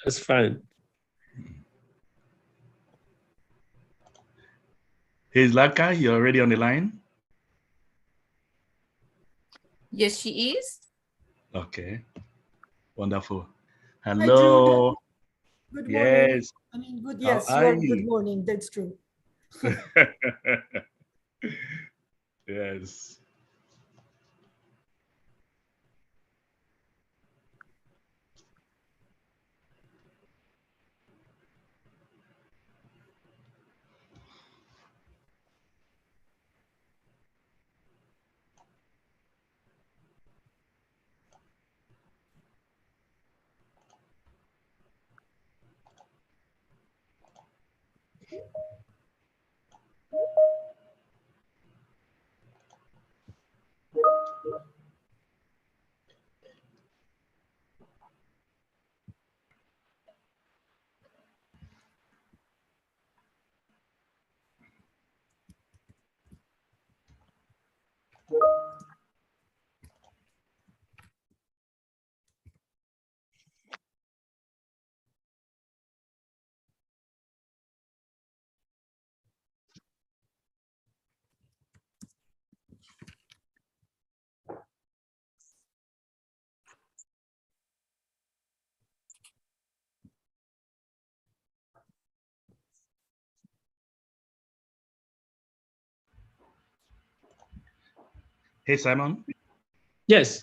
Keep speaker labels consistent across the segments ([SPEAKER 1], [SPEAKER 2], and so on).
[SPEAKER 1] That's fine.
[SPEAKER 2] Hey, Zlatka, you're already on the line?
[SPEAKER 3] Yes, she is.
[SPEAKER 2] Okay, wonderful. Hello.
[SPEAKER 4] Hi, Jude. Good morning.
[SPEAKER 2] Yes.
[SPEAKER 4] I mean, good.
[SPEAKER 2] How
[SPEAKER 4] Yes,
[SPEAKER 2] are
[SPEAKER 4] you're good
[SPEAKER 2] you?
[SPEAKER 4] morning. That's true.
[SPEAKER 2] Yes. Hey, Simon.
[SPEAKER 1] Yes.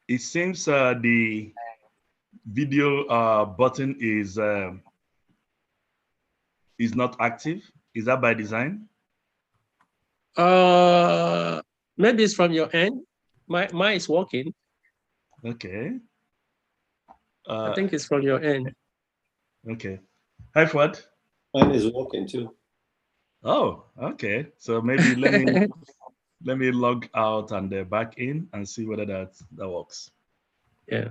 [SPEAKER 2] It seems the video button is not active. Is that by design?
[SPEAKER 1] Maybe it's from your end. Mine is working.
[SPEAKER 2] Okay.
[SPEAKER 1] I think it's from your end.
[SPEAKER 2] Okay. Hi, Fouad.
[SPEAKER 5] Mine is working too.
[SPEAKER 2] Oh, okay. So maybe let me let me log out and back in and see whether that works.
[SPEAKER 1] Yeah.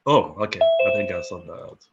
[SPEAKER 2] Oh, okay. I think I solved that out.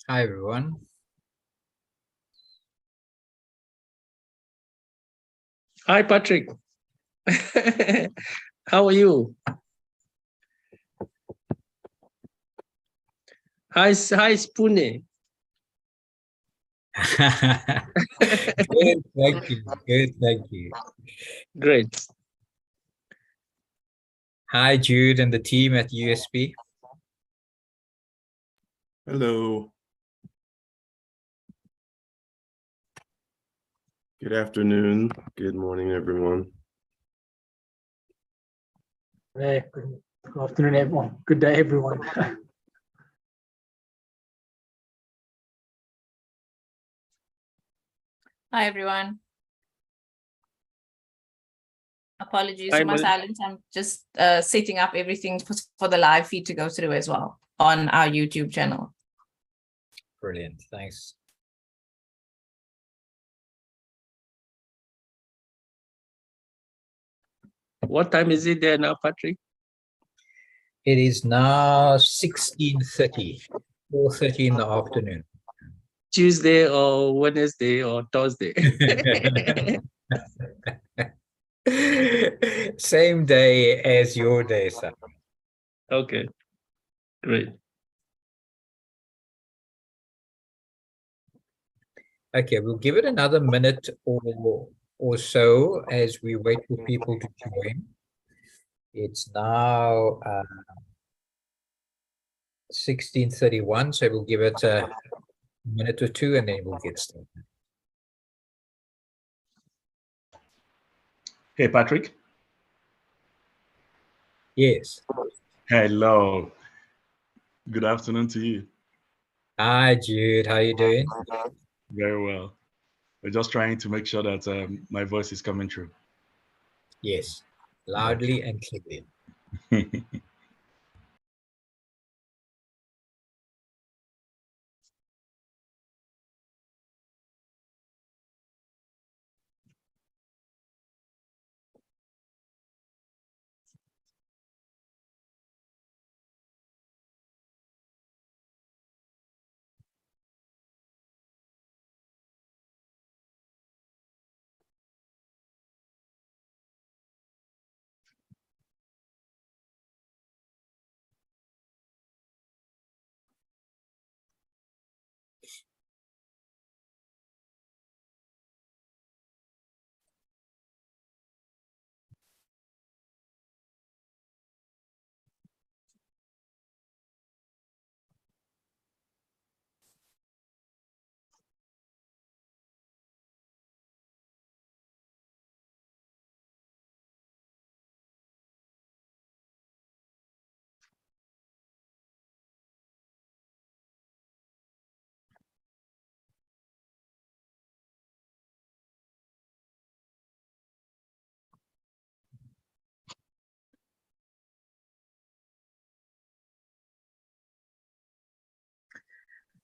[SPEAKER 6] Hi, everyone.
[SPEAKER 1] Hi, Patrick. How are you? Hi, Spoonie.
[SPEAKER 6] Good, thank you. Good, thank you.
[SPEAKER 1] Great.
[SPEAKER 6] Hi, Jude and the team at USP.
[SPEAKER 7] Hello. Good afternoon. Good morning, everyone.
[SPEAKER 8] Hey, good afternoon, everyone. Good day, everyone.
[SPEAKER 3] Hi, everyone. Apologies for my silence. I'm just setting up everything for the live feed to go through as well on our YouTube channel.
[SPEAKER 6] Brilliant. Thanks.
[SPEAKER 1] What time is it there now, Patrick?
[SPEAKER 6] It is now 16:30. 4:30 in the afternoon.
[SPEAKER 1] Tuesday or Wednesday or Thursday.
[SPEAKER 6] Same day as your day, sir.
[SPEAKER 1] Okay, great.
[SPEAKER 6] Okay, we'll give it another minute or so as we wait for people to join. It's now 16:31, so we'll give it a minute or two and then we'll get started.
[SPEAKER 2] Hey, Patrick.
[SPEAKER 6] Yes.
[SPEAKER 2] Hello. Good afternoon to you.
[SPEAKER 6] Hi, Jude. How you doing?
[SPEAKER 2] Very well. We're just trying to make sure that my voice is coming through.
[SPEAKER 6] Yes, loudly and clearly.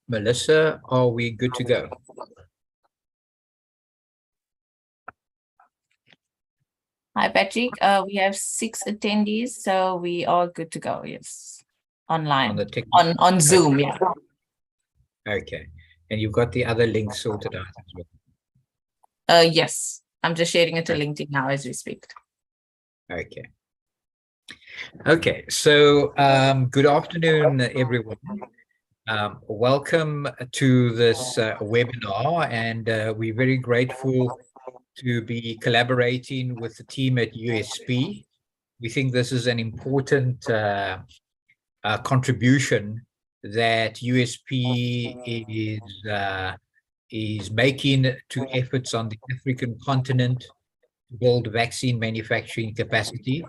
[SPEAKER 6] Melissa, are we good to go?
[SPEAKER 3] Hi, Patrick. We have 6 attendees, so we are good to go. Yes, online on Zoom. Yeah.
[SPEAKER 6] Okay, and you've got the other links sorted out as well.
[SPEAKER 3] Yes, I'm just sharing it to LinkedIn now as we speak.
[SPEAKER 6] Okay. Okay, so good afternoon, everyone. Welcome to this webinar, and we're very grateful to be collaborating with the team at USP. We think this is an important contribution that USP is making to efforts on the African continent to build vaccine manufacturing capacity.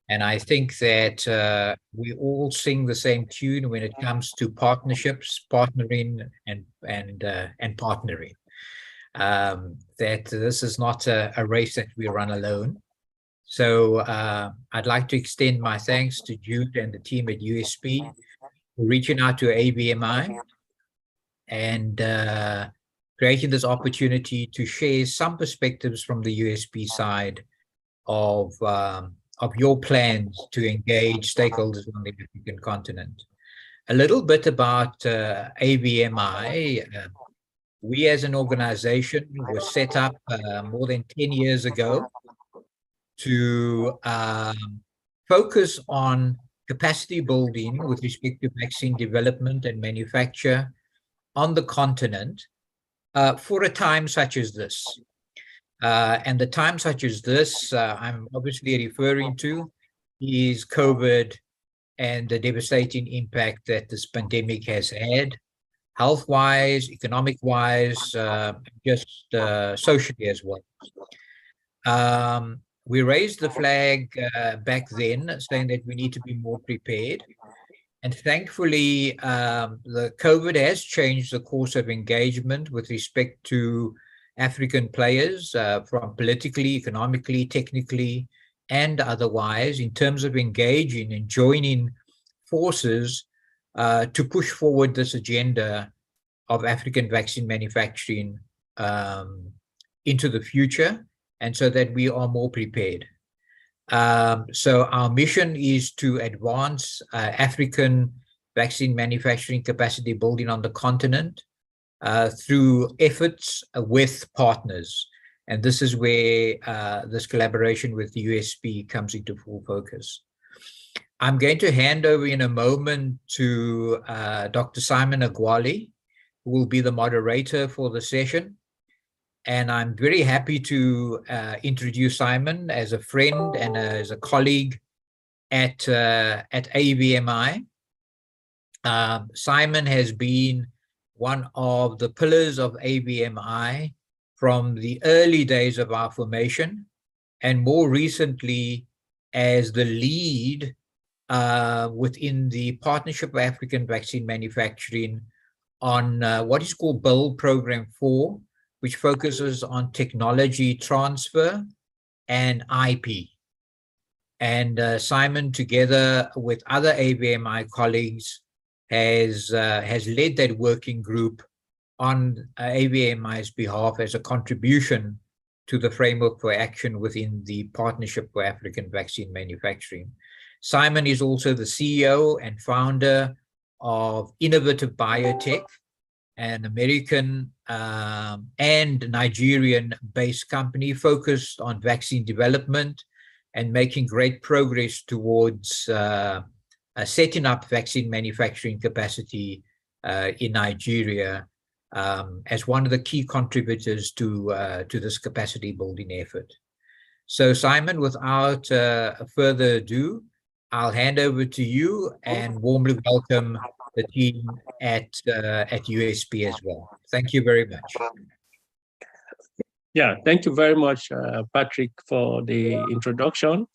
[SPEAKER 6] And I think that we all sing the same tune when it comes to partnerships, partnering, and partnering. That this is not a race that we run alone. So I'd like to extend my thanks to Jude and the team at USP for reaching out to AVMI and creating this opportunity to share some perspectives from the USP side of your plans to engage stakeholders on the African continent. A little bit about AVMI. We as an organization were set up more than 10 years ago to focus on capacity building with respect to vaccine development and manufacture on the continent for a time such as this. And the time such as this, I'm obviously referring to, is COVID and the devastating impact that this pandemic has had, health-wise, economic-wise, just socially as well. We raised the flag back then, saying that we need to be more prepared. And thankfully, the COVID has changed the course of engagement with respect to African players from politically, economically, technically, and otherwise in terms of engaging and joining forces to push forward this agenda of African vaccine manufacturing into the future, and so that we are more prepared. So our mission is to advance African vaccine manufacturing capacity building on the continent through efforts with partners. And this is where this collaboration with the USP comes into full focus. I'm going to hand over in a moment to Dr. Simon Agwale, who will be the moderator for the session. And I'm very happy to introduce Simon as a friend and as a colleague at AVMI. Simon has been one of the pillars of AVMI from the early days of our formation, and more recently as the lead within the Partnership of African Vaccine Manufacturing on what is called BUILD Program 4, which focuses on technology transfer and IP. And Simon, together with other AVMI colleagues, has led that working group on AVMI's behalf as a contribution to the framework for action within the Partnership for African Vaccine Manufacturing. Simon is also the CEO and founder of Innovative Biotech, an American and Nigerian-based company focused on vaccine development and making great progress towards setting up vaccine manufacturing capacity in Nigeria as one of the key contributors to this capacity building effort. So Simon, without further ado, I'll hand over to you and warmly welcome the team at USP as well. Thank you very much.
[SPEAKER 1] Yeah, thank you very much, Patrick, for the introduction.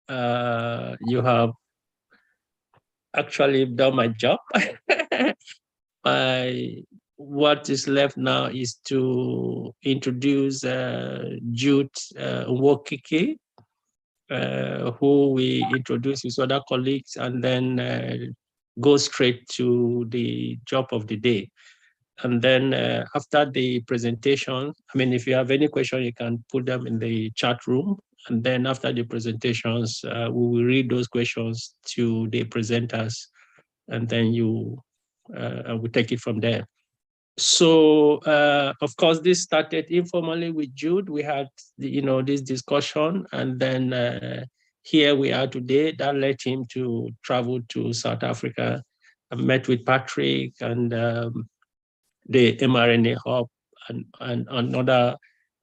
[SPEAKER 1] You have actually done my job. What is left now is to introduce Jude Nwokike, who we introduce his other colleagues, and then go straight to the job of the day. And then after the presentation, I mean, if you have any question, you can put them in the chat room. And then after the presentations, we will read those questions to the presenters, and then we'll take it from there. So, of course, this started informally with Jude. We had, this discussion, and then here we are today. That led him to travel to South Africa. I met with Patrick and the mRNA Hub and other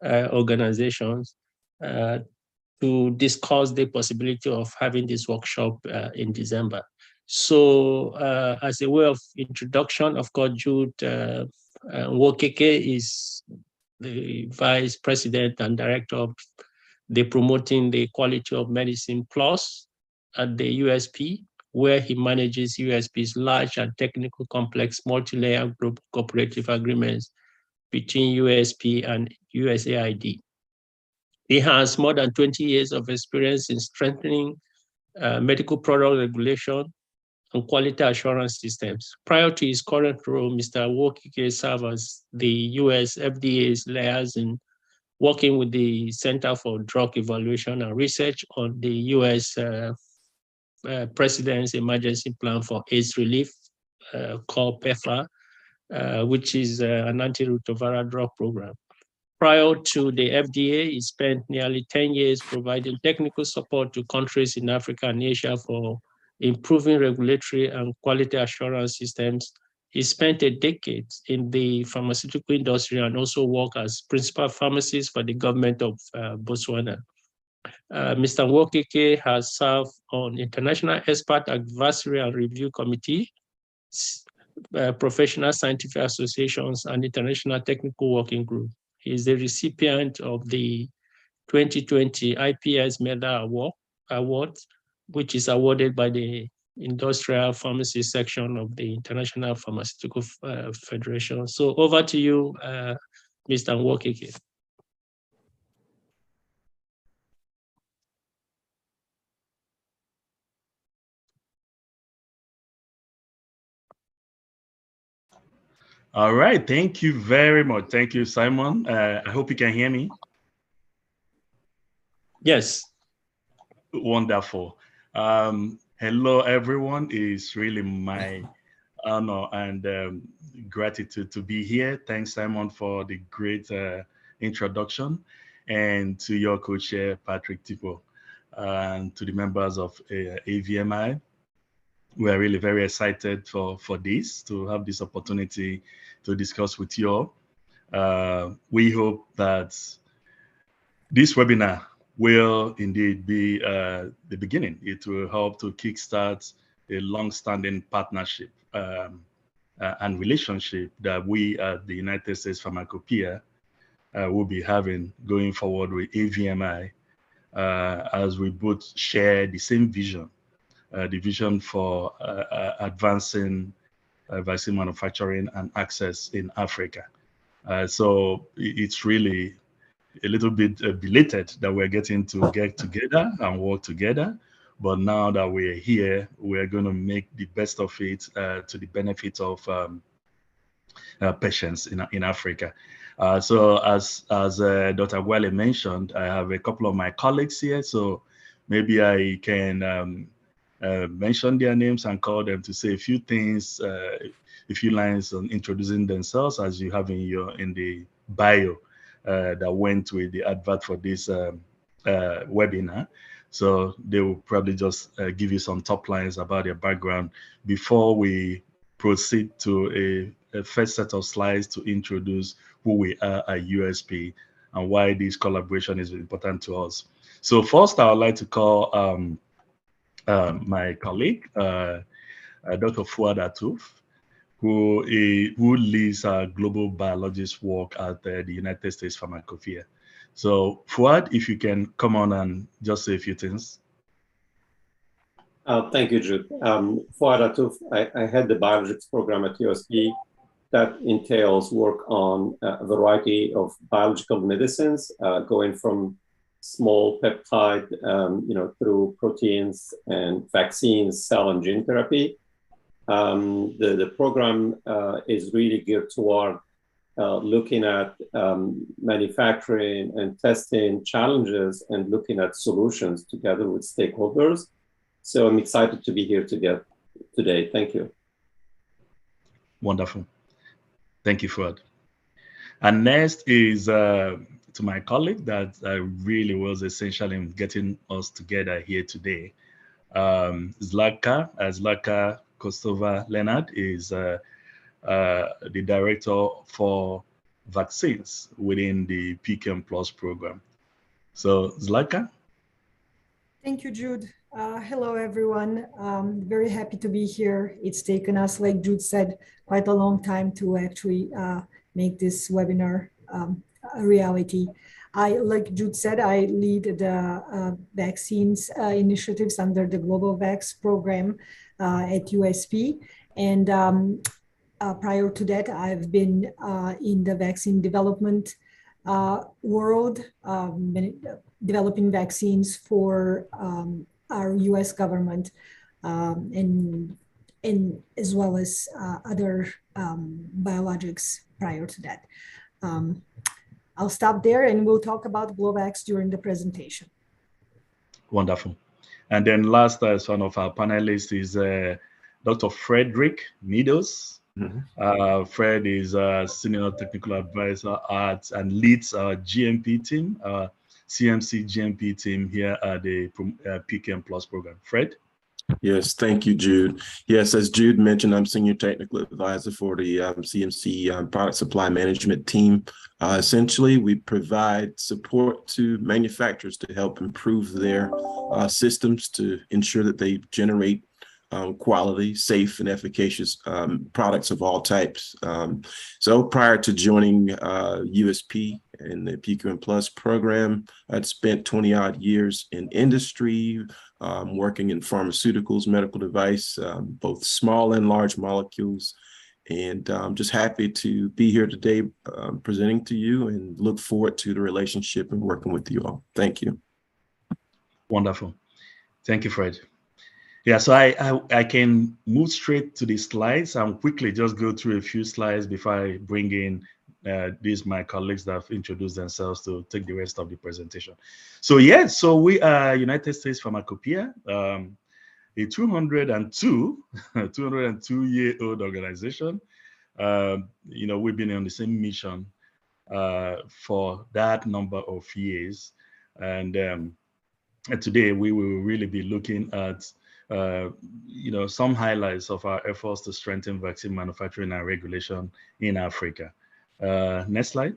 [SPEAKER 1] organizations to discuss the possibility of having this workshop in December. So as a way of introduction, of course, Jude Nwokike is the Vice President and Director of the Promoting the Quality of Medicine Plus at the USP, where he manages USP's large and technical complex multi-layer group cooperative agreements between USP and USAID. He has more than 20 years of experience in strengthening medical product regulation and quality assurance systems. Prior to his current role, Mr. Nwokike served as the US FDA's liaison, working with the Center for Drug Evaluation and Research on the US President's Emergency Plan for AIDS Relief, called PEPFAR, which is an antiretroviral drug program. Prior to the FDA, he spent nearly 10 years providing technical support to countries in Africa and Asia for improving regulatory and quality assurance systems. He spent a decade in the pharmaceutical industry and also worked as principal pharmacist for the government of Botswana. Mr. Nwokike has served on International Expert Advisory and Review Committee, Professional Scientific Associations, and International Technical Working Group. He is the recipient of the 2020 IPS Medal Award, which is awarded by the Industrial Pharmacy section of the International Pharmaceutical Federation. So over to you, Mr. Nwokike.
[SPEAKER 2] All right, thank you very much. Thank you, Simon. I hope you can hear me.
[SPEAKER 1] Yes.
[SPEAKER 2] Wonderful. Hello, everyone. It's really my honor and gratitude to be here. Thanks, Simon, for the great introduction, and to your co-chair, Patrick Tippoo, and to the members of AVMI. We are really very excited for this, to have this opportunity to discuss with you all. We hope that this webinar will indeed be the beginning. It will help to kickstart a long-standing partnership and relationship that we at the United States Pharmacopoeia will be having going forward with AVMI, as we both share the same vision, the vision for advancing vaccine manufacturing and access in Africa. So it's really a little bit belated that we're getting to get together and work together. But now that we're here, we're going to make the best of it to the benefit of patients in Africa. So as Dr. Agwale mentioned, I have a couple of my colleagues here, so maybe I can mention their names and call them to say a few things, a few lines on introducing themselves, as you have in the bio that went with the advert for this webinar. So they will probably just give you some top lines about their background before we proceed to a first set of slides to introduce who we are at USP and why this collaboration is important to us. So first, I would like to call my colleague, Dr. Fouad Atouf, who leads our global biologist work at the United States Pharmacopoeia. So Fouad, if you can come on and just say a few things.
[SPEAKER 5] Thank you, Jude. Fouad Atouf, I head the biologics program at USP that entails work on a variety of biological medicines, going from small peptide, through proteins and vaccines, cell and gene therapy. The program is really geared toward looking at manufacturing and testing challenges and looking at solutions together with stakeholders. So I'm excited to be here today. Thank you.
[SPEAKER 2] Wonderful. Thank you, Fouad. And next is to my colleague that really was essential in getting us together here today. Zlatka Kostova Lenard is the director for vaccines within the PChem Plus program. So Zlatka.
[SPEAKER 4] Thank you, Jude. Hello, everyone. Very happy to be here. It's taken us, like Jude said, quite a long time to actually make this webinar a reality. Like Jude said, I lead the vaccines initiatives under the Global Vax program at USP. And prior to that, I've been in the vaccine development world, developing vaccines for our US government and as well as other biologics prior to that. I'll stop there and we'll talk about GloVax during the presentation.
[SPEAKER 2] Wonderful. And then last as one of our panelists is Dr. Frederick Meadows. Mm-hmm. Fred is a senior technical advisor at and leads our GMP team, CMC GMP team here at the PChem Plus program. Fred?
[SPEAKER 7] Yes, thank you, Jude. Yes, as Jude mentioned, I'm senior technical advisor for the CMC product supply management team. Essentially, we provide support to manufacturers to help improve their systems to ensure that they generate quality, safe, and efficacious products of all types. So prior to joining USP and the PQM Plus program, I'd spent 20 odd years in industry, working in pharmaceuticals, medical device, both small and large molecules. And I'm just happy to be here today presenting to you and look forward to the relationship and working with you all. Thank you.
[SPEAKER 2] Wonderful. Thank you, Fred. Yeah, so I can move straight to the slides and quickly just go through a few slides before I bring in these my colleagues that have introduced themselves to take the rest of the presentation. So yes, so we are United States Pharmacopoeia. a 202-year-old organization. You know, we've been on the same mission for that number of years. And today we will really be looking at you know, some highlights of our efforts to strengthen vaccine manufacturing and regulation in Africa. Next slide.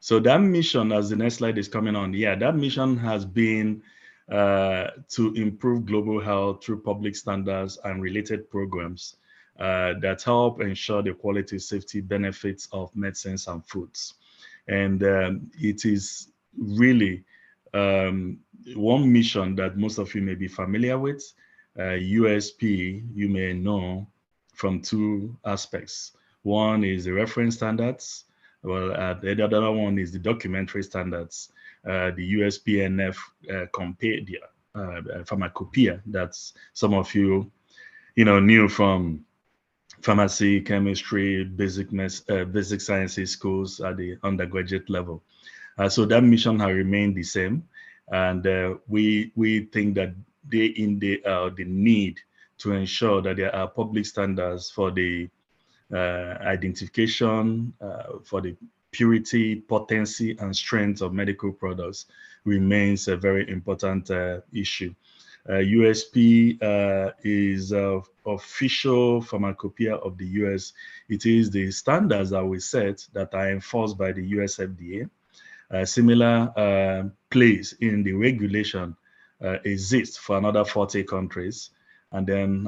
[SPEAKER 2] So that mission, as the next slide is coming on, yeah, that mission has been to improve global health through public standards and related programs that help ensure the quality, safety, benefits of medicines and foods. And it is really one mission that most of you may be familiar with. USP, you may know from two aspects. One is the reference standards. Well, the other one is the documentary standards, the USPNF Compendia, Pharmacopoeia, that's some of you, knew from pharmacy, chemistry, basic sciences schools at the undergraduate level. So that mission has remained the same. And we think that day in, day out, the need to ensure that there are public standards for the identification, for the purity, potency, and strength of medical products remains a very important issue. USP is official pharmacopoeia of the US. It is the standards that we set that are enforced by the US FDA. Similar place in the regulation exists for another 40 countries, and then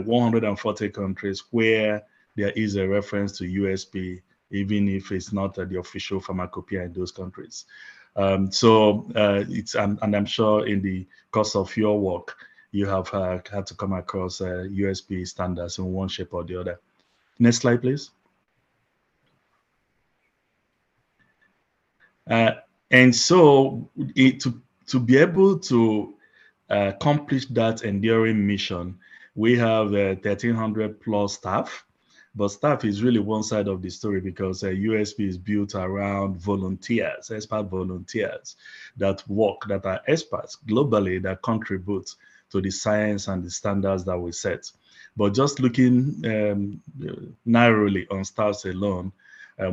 [SPEAKER 2] 140 countries where there is a reference to USP, even if it's not the official pharmacopoeia in those countries. So it's, and I'm sure in the course of your work, you have had to come across USP standards in one shape or the other. Next slide, please. And so to be able to accomplish that enduring mission, we have 1,300 plus staff. But staff is really one side of the story, because USP is built around volunteers, expert volunteers that work, that are experts globally, that contribute to the science and the standards that we set. But just looking narrowly on staffs alone,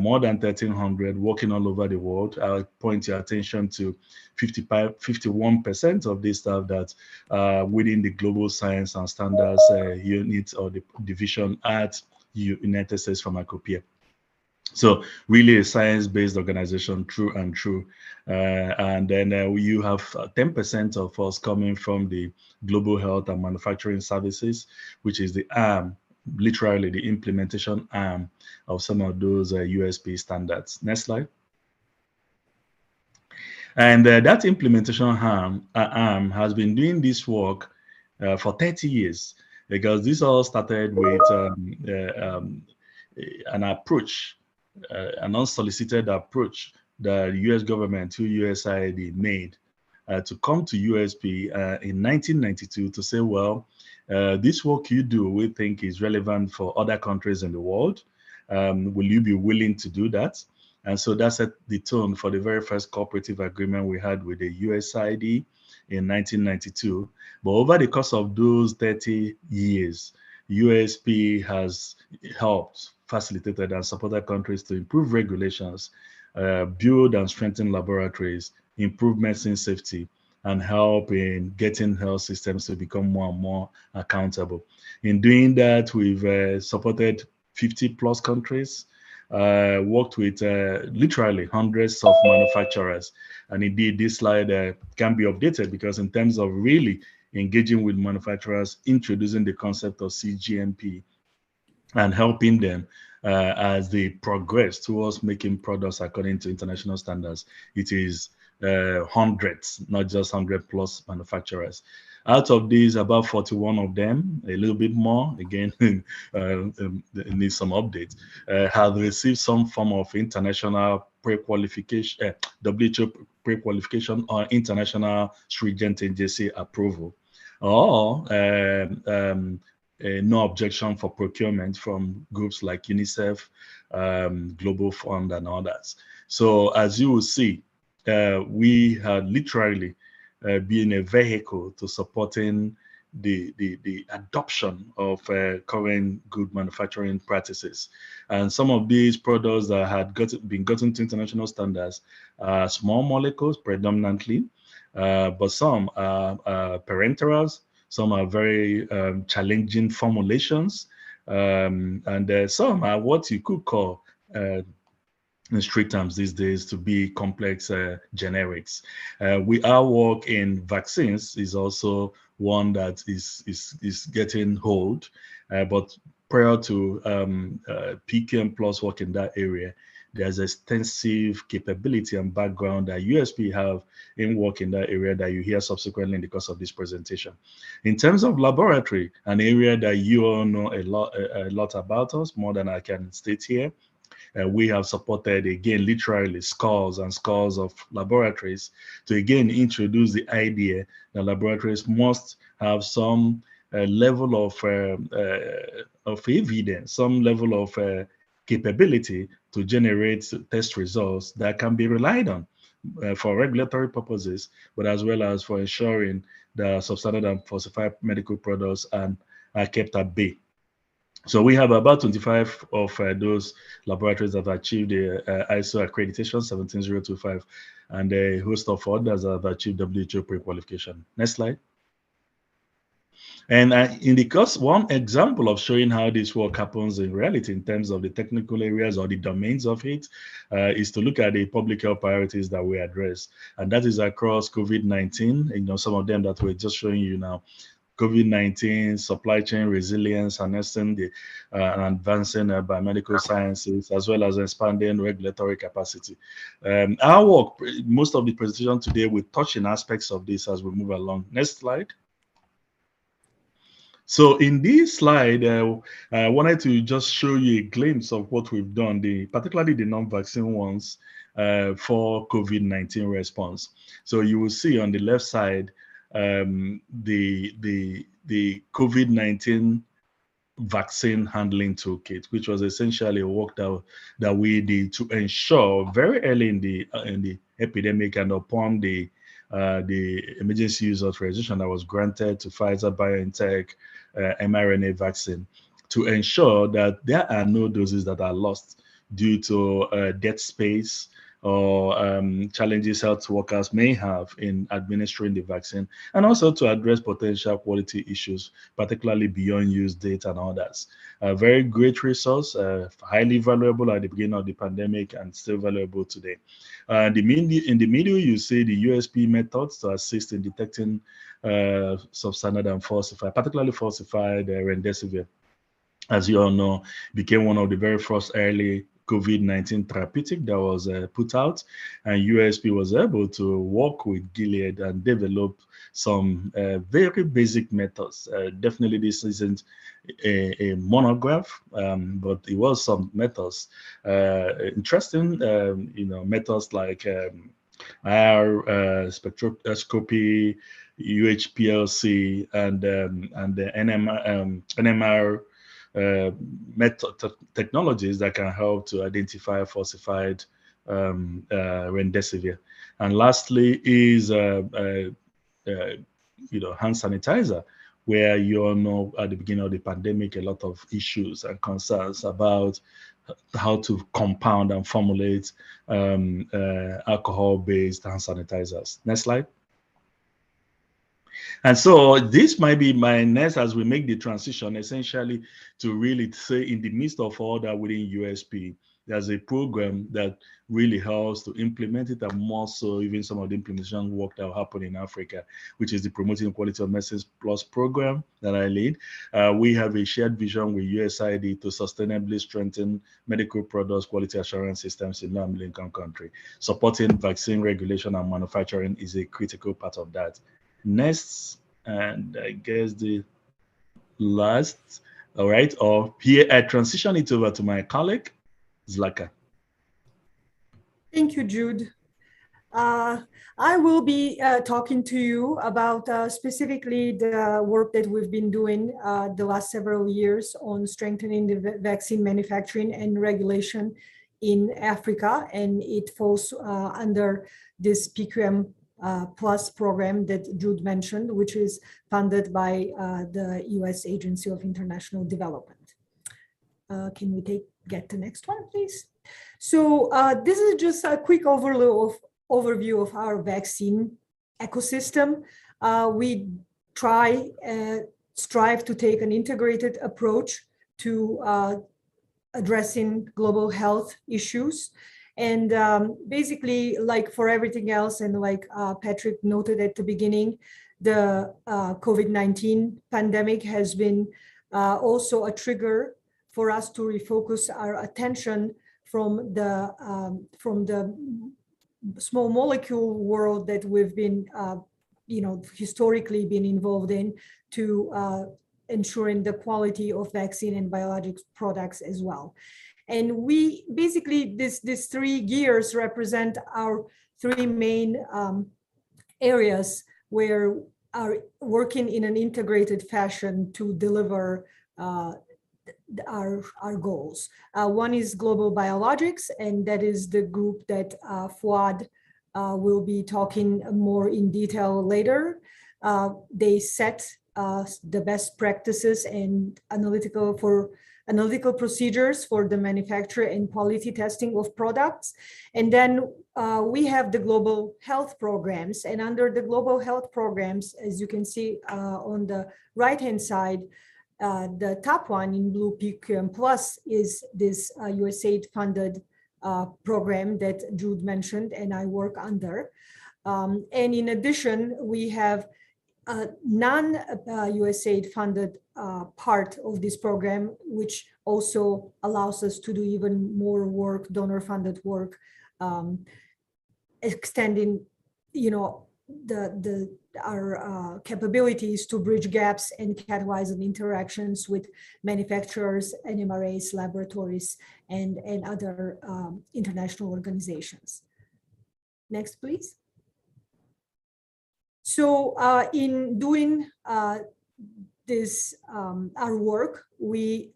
[SPEAKER 2] more than 1,300 working all over the world. I'll point your attention to 51% of these staff that are within the global science and standards unit or the division at United States Pharmacopoeia. So really a science-based organization, true and true. And then you have 10% of us coming from the Global Health and Manufacturing Services, which is the arm, literally the implementation arm of some of those USP standards. Next slide. And that implementation arm has been doing this work for 30 years, because this all started with an approach, an unsolicited approach that the US government through USAID made to come to USP in 1992 to say, well, this work you do, we think is relevant for other countries in the world. Will you be willing to do that? And so that set the tone for the very first cooperative agreement we had with the USAID in 1992. But over the course of those 30 years, USP has helped, facilitated, and supported countries to improve regulations, build and strengthen laboratories, improve medicine safety, and help in getting health systems to become more and more accountable. In doing that, we've supported 50 plus countries, worked with literally hundreds of manufacturers. And indeed, this slide can be updated, because in terms of really engaging with manufacturers, introducing the concept of CGMP and helping them as they progress towards making products according to international standards, it is hundreds, not just 100 plus manufacturers. Out of these, about 41 of them, a little bit more, again, need some updates, have received some form of international pre-qualification, WHO pre-qualification, or international stringent agency approval, or no objection for procurement from groups like UNICEF, Global Fund, and others. So as you will see, we had literally being a vehicle to supporting the adoption of current good manufacturing practices. And some of these products that had been gotten to international standards are small molecules predominantly, but some are parenterals, some are very challenging formulations, and some are what you could call in strict terms these days to be complex generics. Our work in vaccines is also one that is getting hold, but prior to PKM Plus work in that area, there's extensive capability and background that USP have in work in that area that you hear subsequently in the course of this presentation. In terms of laboratory, an area that you all know a lot about us, more than I can state here. We have supported, again, literally scores and scores of laboratories to, again, introduce the idea that laboratories must have some level of evidence, some level of capability to generate test results that can be relied on for regulatory purposes, but as well as for ensuring that substandard and falsified medical products are kept at bay. So we have about 25 of those laboratories that have achieved the ISO accreditation 17025, and a host of others that have achieved WHO pre-qualification. Next slide. And in the course, one example of showing how this work happens in reality in terms of the technical areas or the domains of it is to look at the public health priorities that we address. And that is across COVID-19, some of them that we're just showing you now. COVID-19, supply chain resilience, harnessing and advancing biomedical sciences, as well as expanding regulatory capacity. Our work, most of the presentation today, will touch in aspects of this as we move along. Next slide. So in this slide, I wanted to just show you a glimpse of what we've done, particularly the non-vaccine ones for COVID-19 response. So you will see on the left side, the COVID-19 vaccine handling toolkit, which was essentially a work that we did to ensure very early in the epidemic and upon the emergency use authorization that was granted to Pfizer BioNTech mRNA vaccine, to ensure that there are no doses that are lost due to dead space or challenges health workers may have in administering the vaccine, and also to address potential quality issues, particularly beyond use date and others. A very great resource, highly valuable at the beginning of the pandemic and still valuable today. In the middle, you see the USP methods to assist in detecting substandard and falsified, particularly falsified remdesivir. As you all know, became one of the very first early COVID-19 therapeutic that was put out, and USP was able to work with Gilead and develop some very basic methods. Definitely this isn't a monograph, but it was some methods, interesting, methods like IR spectroscopy, UHPLC, and the NMR method technologies that can help to identify falsified remdesivir. And lastly is hand sanitizer, where you all know at the beginning of the pandemic a lot of issues and concerns about how to compound and formulate alcohol-based hand sanitizers. Next slide. And so this might be my next, as we make the transition, essentially to really say, in the midst of all that within USP, there's a program that really helps to implement it, and more so even some of the implementation work that will happen in Africa, which is the Promoting Quality of Medicines Plus program that I lead. We have a shared vision with USAID to sustainably strengthen medical products quality assurance systems in low-income countries. Supporting vaccine regulation and manufacturing is a critical part of that. Next, and I guess the last, all right, or here I transition it over to my colleague, Zlatka.
[SPEAKER 4] Thank you, Jude. I will be talking to you about specifically the work that we've been doing the last several years on strengthening the vaccine manufacturing and regulation in Africa, and it falls under this PQM Plus program that Jude mentioned, which is funded by the US Agency of International Development. Can we get the next one, please? So this is just a quick overview of our vaccine ecosystem. We strive to take an integrated approach to addressing global health issues. And basically, like for everything else, and like Patrick noted at the beginning, the COVID-19 pandemic has been also a trigger for us to refocus our attention from the small molecule world that we've been, historically been involved in, to ensuring the quality of vaccine and biologics products as well. And we basically, these three gears represent our three main areas where are working in an integrated fashion to deliver our goals. One is global biologics, and that is the group that Fouad will be talking more in detail later. They set the best practices and analytical procedures for the manufacture and quality testing of products. And then we have the global health programs. And under the global health programs, as you can see on the right-hand side, the top one in blue, PQM Plus, is this USAID funded program that Jude mentioned and I work under. And in addition, we have a non-USAID funded part of this program, which also allows us to do even more work, donor funded work, extending, our capabilities to bridge gaps and catalyze interactions with manufacturers, NMRAs, laboratories, and other international organizations. Next, please. So in doing this, our work, we,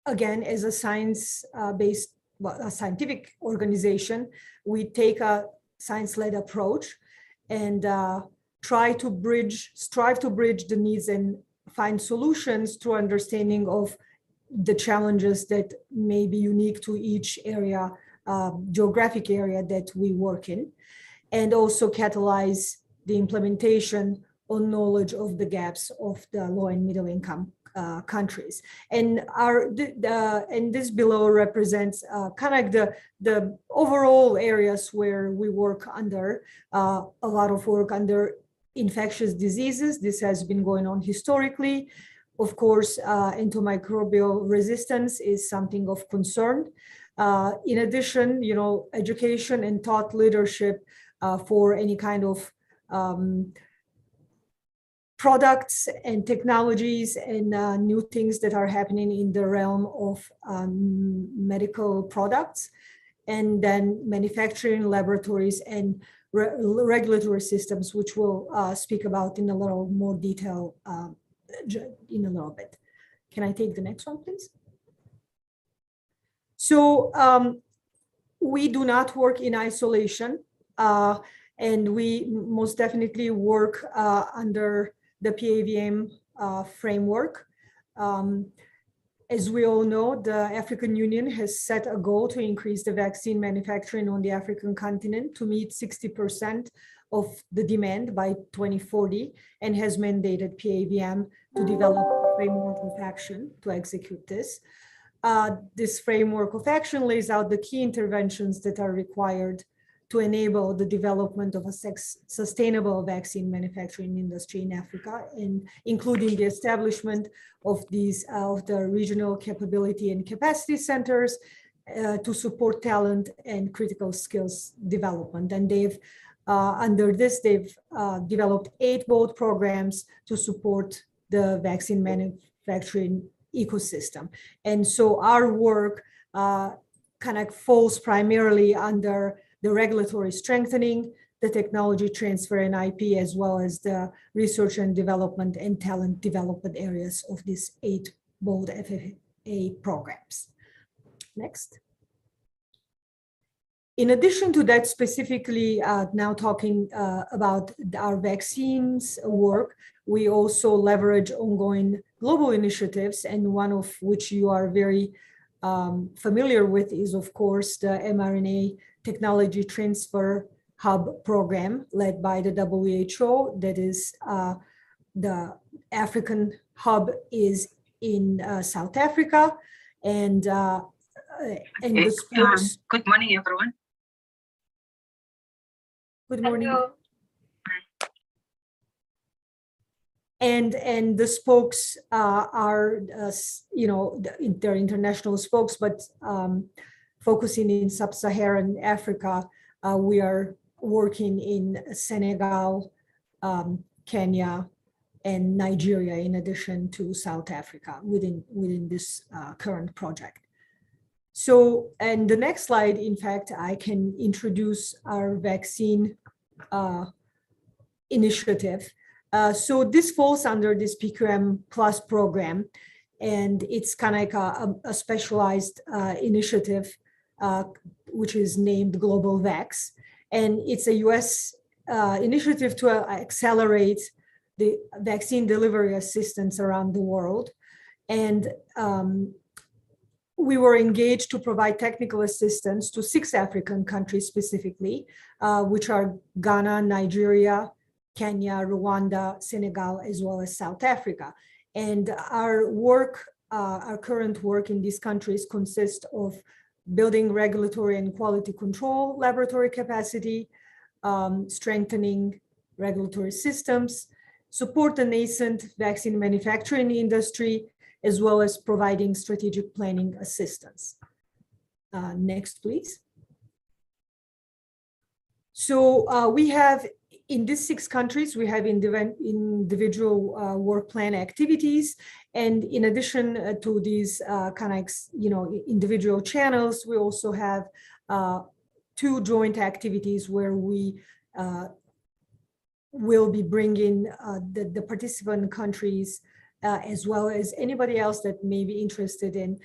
[SPEAKER 4] again, as a science-based, a scientific organization, we take a science-led approach and strive to bridge the needs and find solutions through understanding of the challenges that may be unique to each area, geographic area that we work in, and also catalyze the implementation on knowledge of the gaps of the low and middle income countries. And and this below represents kind of like the overall areas where we work under, a lot of work under infectious diseases. This has been going on historically. Of course, antimicrobial resistance is something of concern. In addition, education and thought leadership for any kind of products and technologies and new things that are happening in the realm of medical products, and then manufacturing, laboratories, and regulatory systems, which we'll speak about in a little more detail in a little bit. Can I take the next one, please? So we do not work in isolation, and we most definitely work under the PAVM framework. As we all know, the African Union has set a goal to increase the vaccine manufacturing on the African continent to meet 60% of the demand by 2040, and has mandated PAVM to develop a framework of action to execute this. This framework of action lays out the key interventions that are required to enable the development of a sustainable vaccine manufacturing industry in Africa, and including the establishment of these of the regional capability and capacity centers to support talent and critical skills development. And they've under this, they've developed 8 bold programs to support the vaccine manufacturing ecosystem. And so our work kind of falls primarily under the regulatory strengthening, the technology transfer and IP, as well as the research and development and talent development areas of these 8 bold FFA programs. Next. In addition to that, specifically now talking about our vaccines work, we also leverage ongoing global initiatives, and one of which you are very familiar with is, of course, the mRNA Technology Transfer Hub program led by the WHO. That is, the African hub is in South Africa, and the spokes.
[SPEAKER 9] Good morning, everyone.
[SPEAKER 4] Good morning. And the spokes are, they're international spokes, but focusing in sub-Saharan Africa, we are working in Senegal, Kenya, and Nigeria, in addition to South Africa within this current project. So, and the next slide, in fact, I can introduce our vaccine initiative. So this falls under this PQM Plus program, and it's kind of like a specialized initiative, which is named Global Vax. And it's a US initiative to accelerate the vaccine delivery assistance around the world. And we were engaged to provide technical assistance to 6 African countries specifically, which are Ghana, Nigeria, Kenya, Rwanda, Senegal, as well as South Africa. And our work, our current work in these countries consists of building regulatory and quality control laboratory capacity, strengthening regulatory systems, support the nascent vaccine manufacturing industry, as well as providing strategic planning assistance. Next, please. So we have, in these 6 countries, we have individual work plan activities. And in addition to these individual channels, we also have 2 joint activities where we will be bringing the participant countries as well as anybody else that may be interested in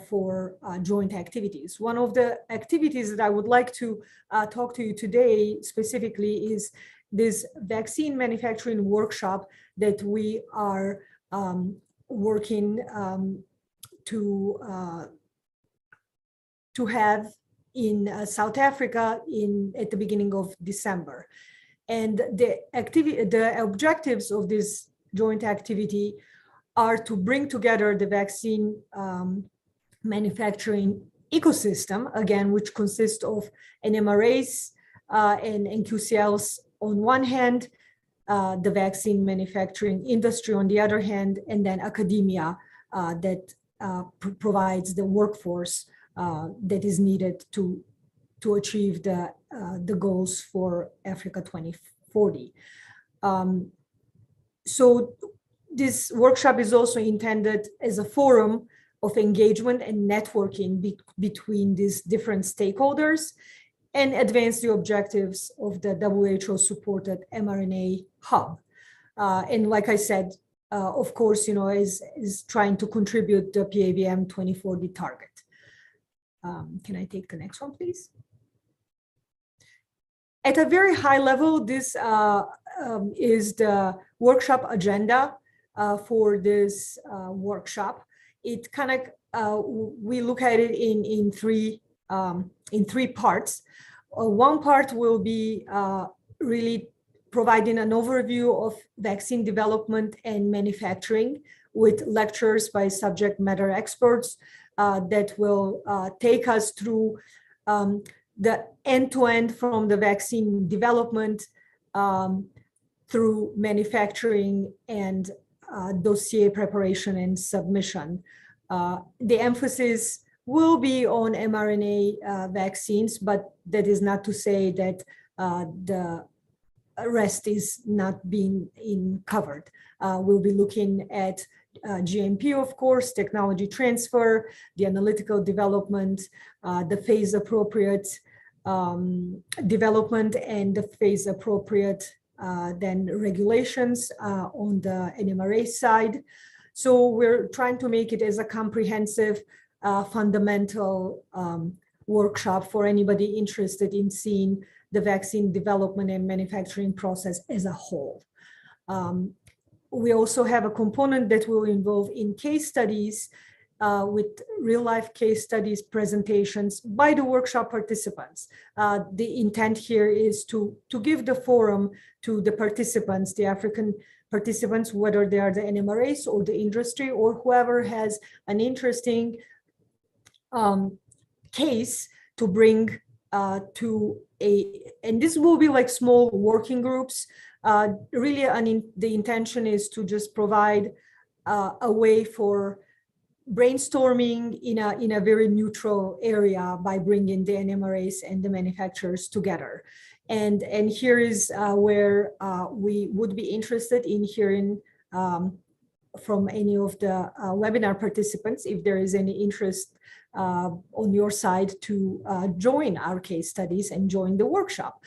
[SPEAKER 4] for joint activities. One of the activities that I would like to talk to you today specifically is this vaccine manufacturing workshop that we are working to have in South Africa at the beginning of December. And the objectives of this joint activity are to bring together the vaccine manufacturing ecosystem, again, which consists of NMRAs and QCLs on one hand, the vaccine manufacturing industry on the other hand, and then academia that provides the workforce that is needed to achieve the goals for Africa 2040. So this workshop is also intended as a forum of engagement and networking between these different stakeholders and advance the objectives of the WHO-supported mRNA hub. And like I said, of course, is trying to contribute the PAVM 2040 target. Can I take the next one, please? At a very high level, this is the workshop agenda for this workshop. It kind of, we look at it in three parts. One part will be really providing an overview of vaccine development and manufacturing with lectures by subject matter experts that will take us through the end-to-end from the vaccine development through manufacturing and dossier preparation and submission. The emphasis will be on mRNA vaccines, but that is not to say that the rest is not being covered. We'll be looking at GMP, of course, technology transfer, the analytical development, the phase-appropriate development, and the phase-appropriate then regulations on the NMRA side. So we're trying to make it as a comprehensive, fundamental workshop for anybody interested in seeing the vaccine development and manufacturing process as a whole. We also have a component that will involve in case studies with real-life case studies presentations by the workshop participants. The intent here is to give the forum to the participants, the African participants, whether they are the NMRAs or the industry or whoever has an interesting case to bring to and this will be like small working groups. Really, the intention is to just provide a way for brainstorming in a very neutral area by bringing the NMRAs and the manufacturers together. And here is where we would be interested in hearing from any of the webinar participants, if there is any interest on your side to join our case studies and join the workshop.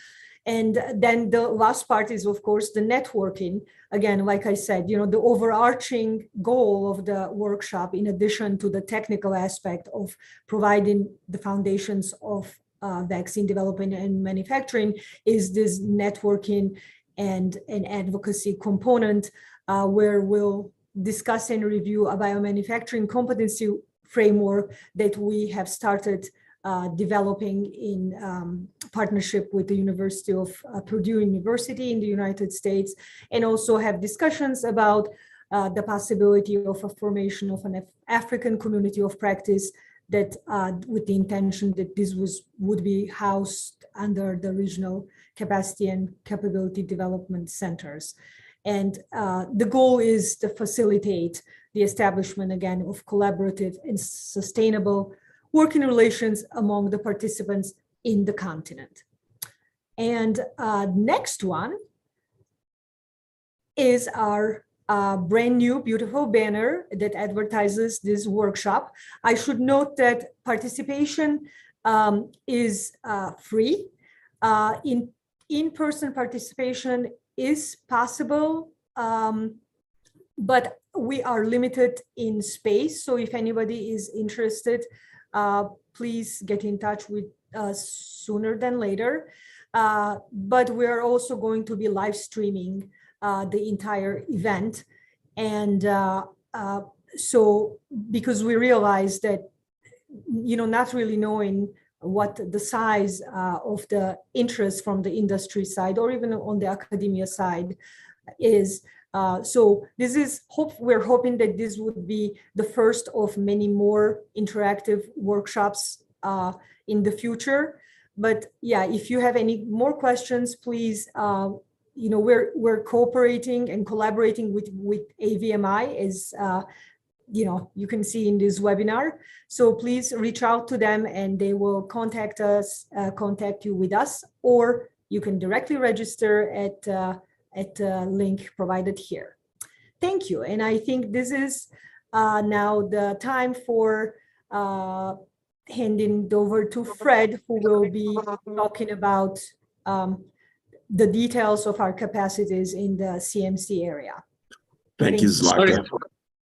[SPEAKER 4] And then the last part is, of course, the networking. Again, like I said, the overarching goal of the workshop, in addition to the technical aspect of providing the foundations of vaccine development and manufacturing, is this networking and an advocacy component where we'll discuss and review a biomanufacturing competency framework that we have started developing in partnership with the University of Purdue University in the United States, and also have discussions about the possibility of a formation of an African community of practice that with the intention that this would be housed under the regional capacity and capability development centers. And the goal is to facilitate the establishment, again, of collaborative and sustainable working relations among the participants in the continent. And next one is our brand new beautiful banner that advertises this workshop. I should note that participation is free. In-person participation is possible, but we are limited in space. So if anybody is interested, please get in touch with us sooner than later. But we're also going to be live streaming the entire event. And so because we realize that, not really knowing what the size of the interest from the industry side or even on the academia side is. So this is we're hoping that this would be the first of many more interactive workshops in the future. But yeah, if you have any more questions, please, we're cooperating and collaborating with AVMI, as you can see in this webinar. So please reach out to them and they will contact you with us, or you can directly register at the link provided here. Thank you. And I think this is now the time for handing it over to Fred, who will be talking about the details of our capacities in the CMC area.
[SPEAKER 7] Thank you, Zlatka.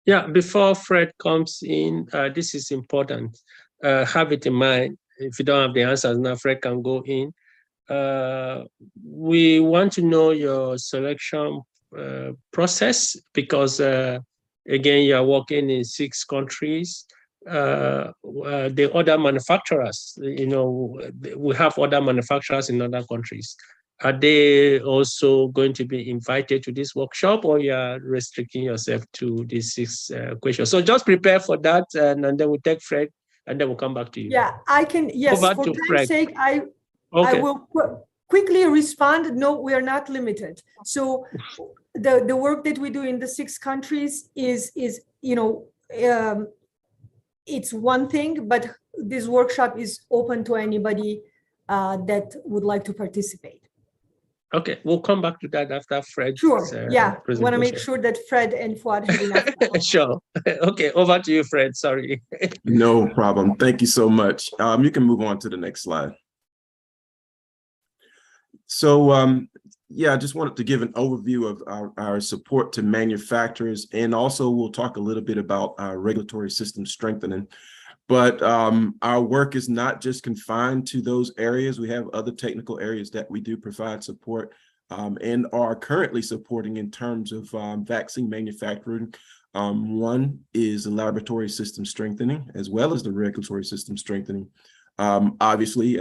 [SPEAKER 1] Yeah, before Fred comes in, this is important. Have it in mind. If you don't have the answers now, Fred can go in. We want to know your selection process because, again, you are working in 6 countries. The other manufacturers, we have other manufacturers in other countries. Are they also going to be invited to this workshop, or you are restricting yourself to these 6 questions? So just prepare for that, and then we'll take Fred, and then we'll come back to you.
[SPEAKER 4] Yeah, I can. Yes,
[SPEAKER 1] Over
[SPEAKER 4] for
[SPEAKER 1] to
[SPEAKER 4] time's
[SPEAKER 1] Fred.
[SPEAKER 4] sake, I will quickly respond. No, we are not limited. So the work that we do in the 6 countries is it's one thing, but this workshop is open to anybody that would like to participate.
[SPEAKER 1] Okay, we'll come back to that after Fred.
[SPEAKER 4] Sure, yeah, I want to make sure that Fred and Fouad have enough time.
[SPEAKER 1] Sure. Okay, over to you, Fred, sorry.
[SPEAKER 7] No problem, thank you so much. You can move on to the next slide. So, yeah, I just wanted to give an overview of our support to manufacturers, and also we'll talk a little bit about our regulatory system strengthening. But our work is not just confined to those areas. We have other technical areas that we do provide support and are currently supporting in terms of vaccine manufacturing. One is the laboratory system strengthening, as well as the regulatory system strengthening. Obviously,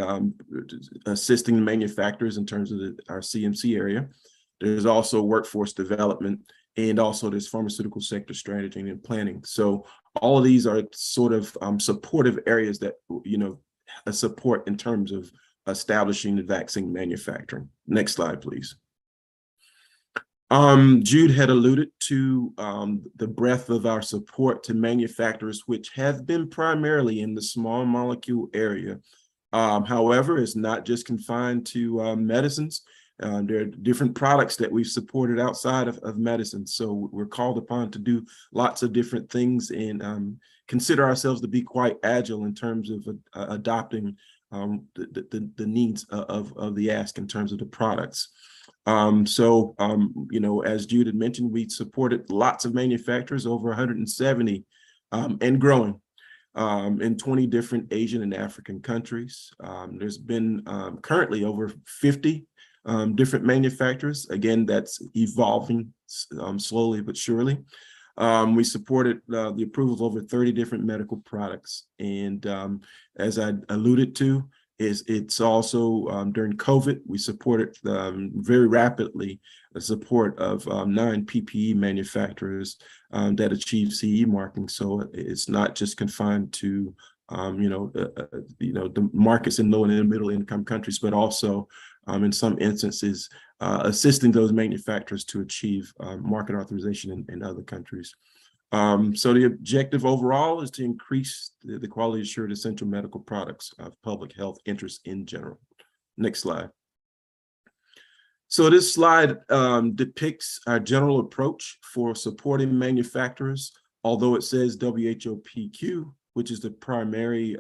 [SPEAKER 7] assisting the manufacturers in terms of our CMC area. There's also workforce development, and also there's pharmaceutical sector strategy and planning. So all of these are sort of supportive areas that, support in terms of establishing the vaccine manufacturing. Next slide, please. Jude had alluded to the breadth of our support to manufacturers, which have been primarily in the small molecule area. However, it's not just confined to medicines. There are different products that we've supported outside of medicine. So we're called upon to do lots of different things and consider ourselves to be quite agile in terms of adopting the needs of the ask in terms of the products. As Jude had mentioned, we supported lots of manufacturers, over 170 and growing in 20 different Asian and African countries. There's been currently over 50 different manufacturers. Again, that's evolving slowly but surely. We supported the approval of over 30 different medical products. And as I alluded to, it's also during COVID, we supported very rapidly the support of 9 PPE manufacturers that achieved CE marking. So it's not just confined to the markets in low and middle income countries, but also in some instances assisting those manufacturers to achieve market authorization in other countries. So the objective overall is to increase the quality assured essential medical products of public health interest in general. Next slide. So this slide depicts our general approach for supporting manufacturers, although it says WHOPQ, which is the primary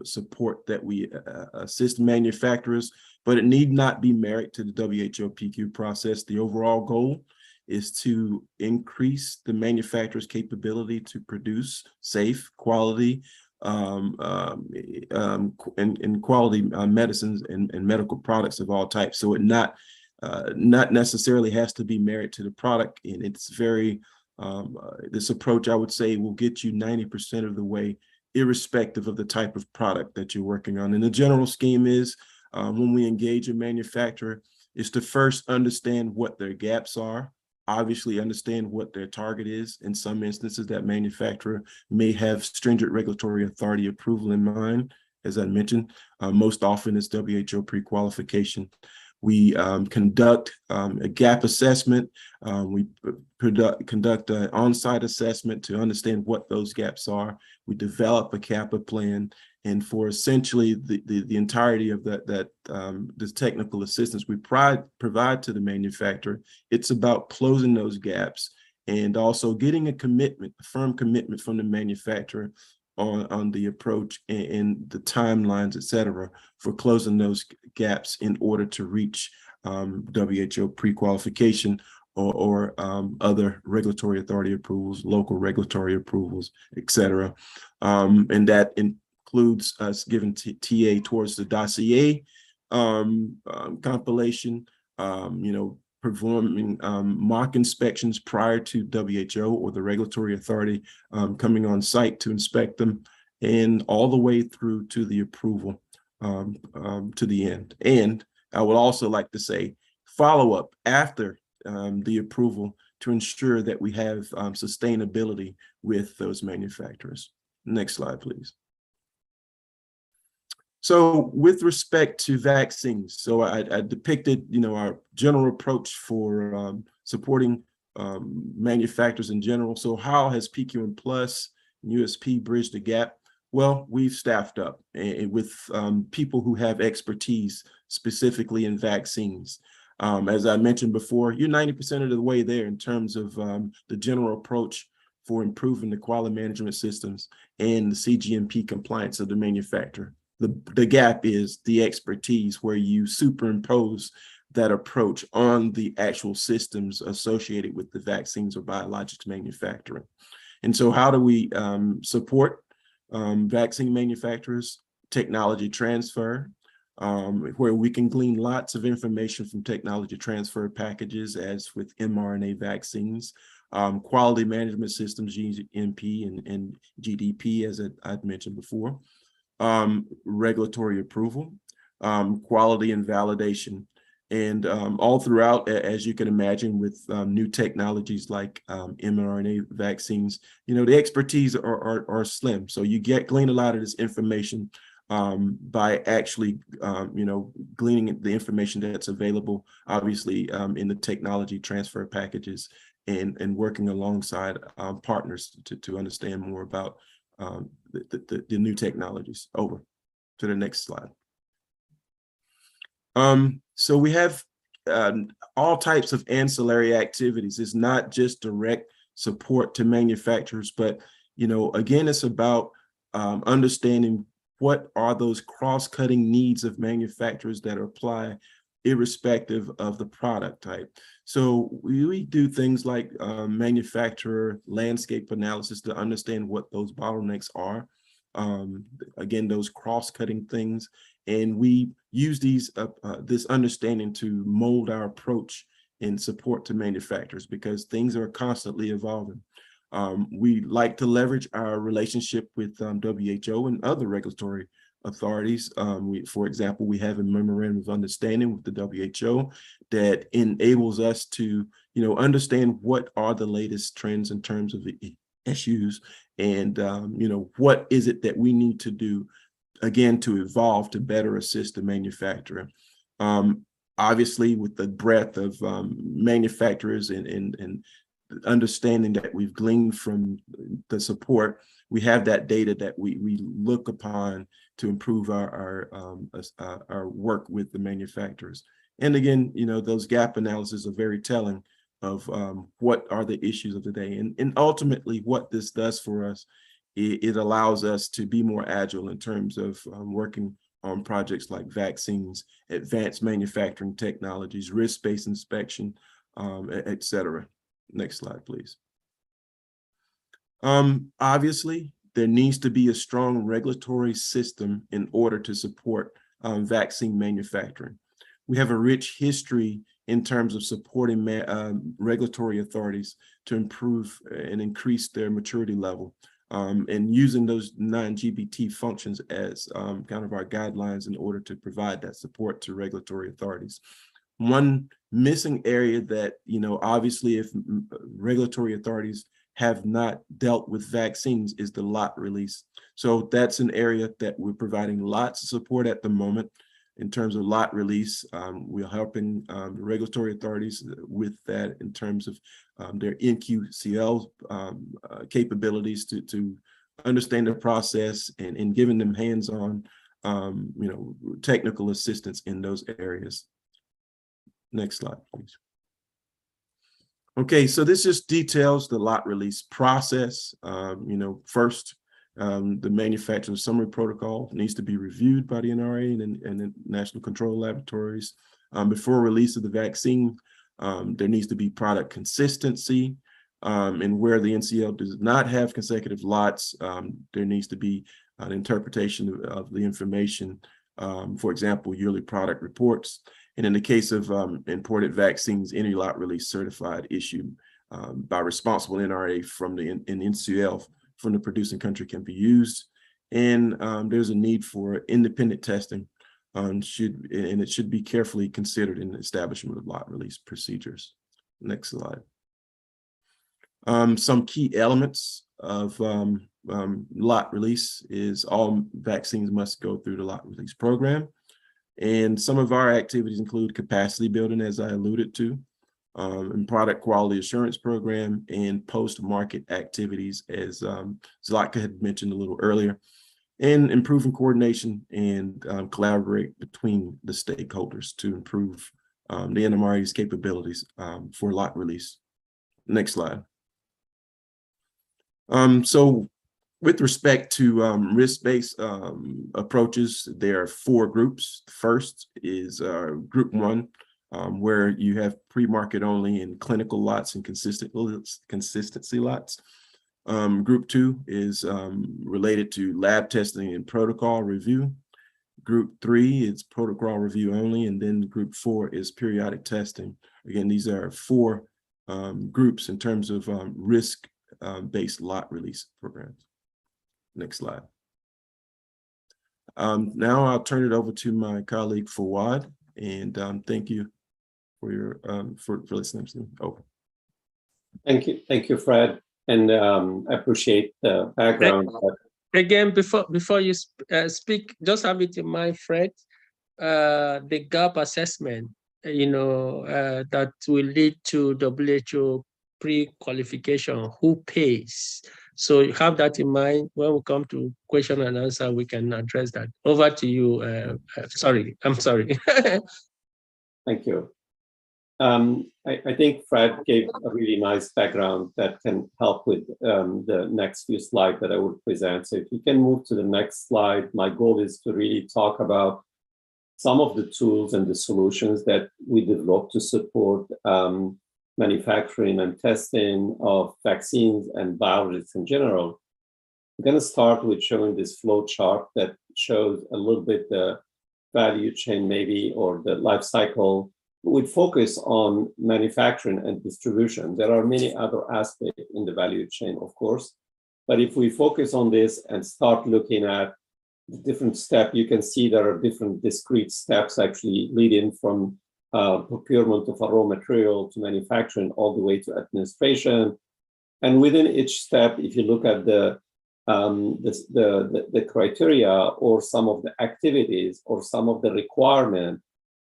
[SPEAKER 7] support that we assist manufacturers, but it need not be married to the WHOPQ process. The overall goal is to increase the manufacturer's capability to produce safe, quality, and quality medicines and medical products of all types. So it not necessarily has to be married to the product, and it's very this approach, I would say, will get you 90% of the way, irrespective of the type of product that you're working on. And the general scheme is when we engage a manufacturer is to first understand what their gaps are, obviously understand what their target is. In some instances, that manufacturer may have stringent regulatory authority approval in mind. As I mentioned, most often it's WHO pre-qualification. We conduct a gap assessment. We conduct an on-site assessment to understand what those gaps are. We develop a CAPA plan. And for essentially the entirety of this technical assistance we provide to the manufacturer, it's about closing those gaps and also getting a firm commitment from the manufacturer on the approach and the timelines, et cetera, for closing those gaps in order to reach WHO pre-qualification or other regulatory authority approvals, local regulatory approvals, et cetera. And that includes us giving TA towards the dossier compilation, performing mock inspections prior to WHO or the regulatory authority coming on site to inspect them, and all the way through to the approval to the end. And I would also like to say follow-up after the approval to ensure that we have sustainability with those manufacturers. Next slide, please. So with respect to vaccines, so I depicted, our general approach for supporting manufacturers in general. So how has PQM Plus and USP bridged the gap? Well, we've staffed up with people who have expertise specifically in vaccines. As I mentioned before, you're 90% of the way there in terms of the general approach for improving the quality management systems and the CGMP compliance of the manufacturer. The gap is the expertise where you superimpose that approach on the actual systems associated with the vaccines or biologics manufacturing. And so how do we support vaccine manufacturers, technology transfer, where we can glean lots of information from technology transfer packages, as with mRNA vaccines, quality management systems, GMP and GDP, as I'd mentioned before, regulatory approval, quality and validation. And all throughout, as you can imagine, with new technologies like mRNA vaccines, the expertise are slim. So you glean a lot of this information by actually, gleaning the information that's available, obviously, in the technology transfer packages, and working alongside partners to understand more about the new technologies. Over to the next slide. So we have all types of ancillary activities. It's not just direct support to manufacturers, but, again, it's about understanding what are those cross-cutting needs of manufacturers that apply irrespective of the product type. So we do things like manufacturer landscape analysis to understand what those bottlenecks are. Again, those cross-cutting things. And we use this understanding to mold our approach in support to manufacturers, because things are constantly evolving. We like to leverage our relationship with WHO and other regulatory authorities. For example, we have a memorandum of understanding with the WHO that enables us to, understand what are the latest trends in terms of the issues, and what is it that we need to do, again, to evolve to better assist the manufacturer. Obviously, with the breadth of manufacturers and understanding that we've gleaned from the support, we have that data that we look upon to improve our work with the manufacturers. And again, those gap analyses are very telling of what are the issues of the day. And ultimately, what this does for us, it allows us to be more agile in terms of working on projects like vaccines, advanced manufacturing technologies, risk-based inspection, et cetera. Next slide, please. Obviously, there needs to be a strong regulatory system in order to support vaccine manufacturing. We have a rich history in terms of supporting regulatory authorities to improve and increase their maturity level, and using those non-GBT functions as kind of our guidelines in order to provide that support to regulatory authorities. One missing area that, obviously, if regulatory authorities have not dealt with vaccines, is the lot release. So that's an area that we're providing lots of support at the moment in terms of lot release. We're helping the regulatory authorities with that in terms of their NQCL capabilities to understand the process, and giving them hands-on, technical assistance in those areas. Next slide, please. Okay, so this just details the lot release process. First, the manufacturer summary protocol needs to be reviewed by the NRA and the National Control Laboratories. Before release of the vaccine, there needs to be product consistency. And where the NCL does not have consecutive lots, there needs to be an interpretation of the information, for example, yearly product reports. And in the case of imported vaccines, any lot release certified issued by responsible NRA from the NCL from the producing country can be used. And there's a need for independent testing, and it should be carefully considered in the establishment of lot release procedures. Next slide. Some key elements of lot release is all vaccines must go through the lot release program. And some of our activities include capacity building, as I alluded to, and product quality assurance program, and post-market activities, as Zlatka had mentioned a little earlier, and improving coordination and collaborate between the stakeholders to improve the NMRA's capabilities for lot release. Next slide. So with respect to risk-based approaches, there are 4 groups. The first is group 1, where you have pre-market only and clinical lots and consistency lots. Group 2 is related to lab testing and protocol review. Group 3 is protocol review only, and then Group 4 is periodic testing. Again, these are 4 groups in terms of risk-based lot release programs. Next slide. Now I'll turn it over to my colleague Fouad, and thank you for your for listening to me. Over.
[SPEAKER 5] Thank you, Fred, and I appreciate the background.
[SPEAKER 1] Again, before you speak, just have it in mind, Fred, the gap assessment, that will lead to WHO pre-qualification, who pays. So you have that in mind. When we come to question and answer, we can address that. Over to you. Sorry, I'm sorry.
[SPEAKER 5] Thank you. I think Fred gave a really nice background that can help with the next few slides that I would present. So if you can move to the next slide, my goal is to really talk about some of the tools and the solutions that we developed to support manufacturing and testing of vaccines and biologics in general. I'm going to start with showing this flow chart that shows a little bit the value chain maybe, or the life cycle. We focus on manufacturing and distribution. There are many other aspects in the value chain, of course, but if we focus on this and start looking at the different steps, you can see there are different discrete steps actually leading from procurement of a raw material to manufacturing all the way to administration. And within each step, if you look at the criteria or some of the activities or some of the requirements,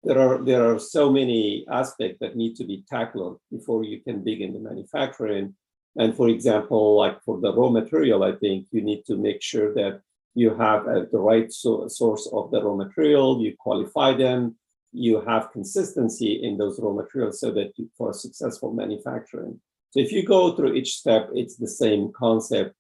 [SPEAKER 5] there are so many aspects that need to be tackled before you can begin the manufacturing. And for example, like for the raw material, I think you need to make sure that you have the right source of the raw material, you qualify them, you have consistency in those raw materials so that for a successful manufacturing. So if you go through each step, it's the same concept.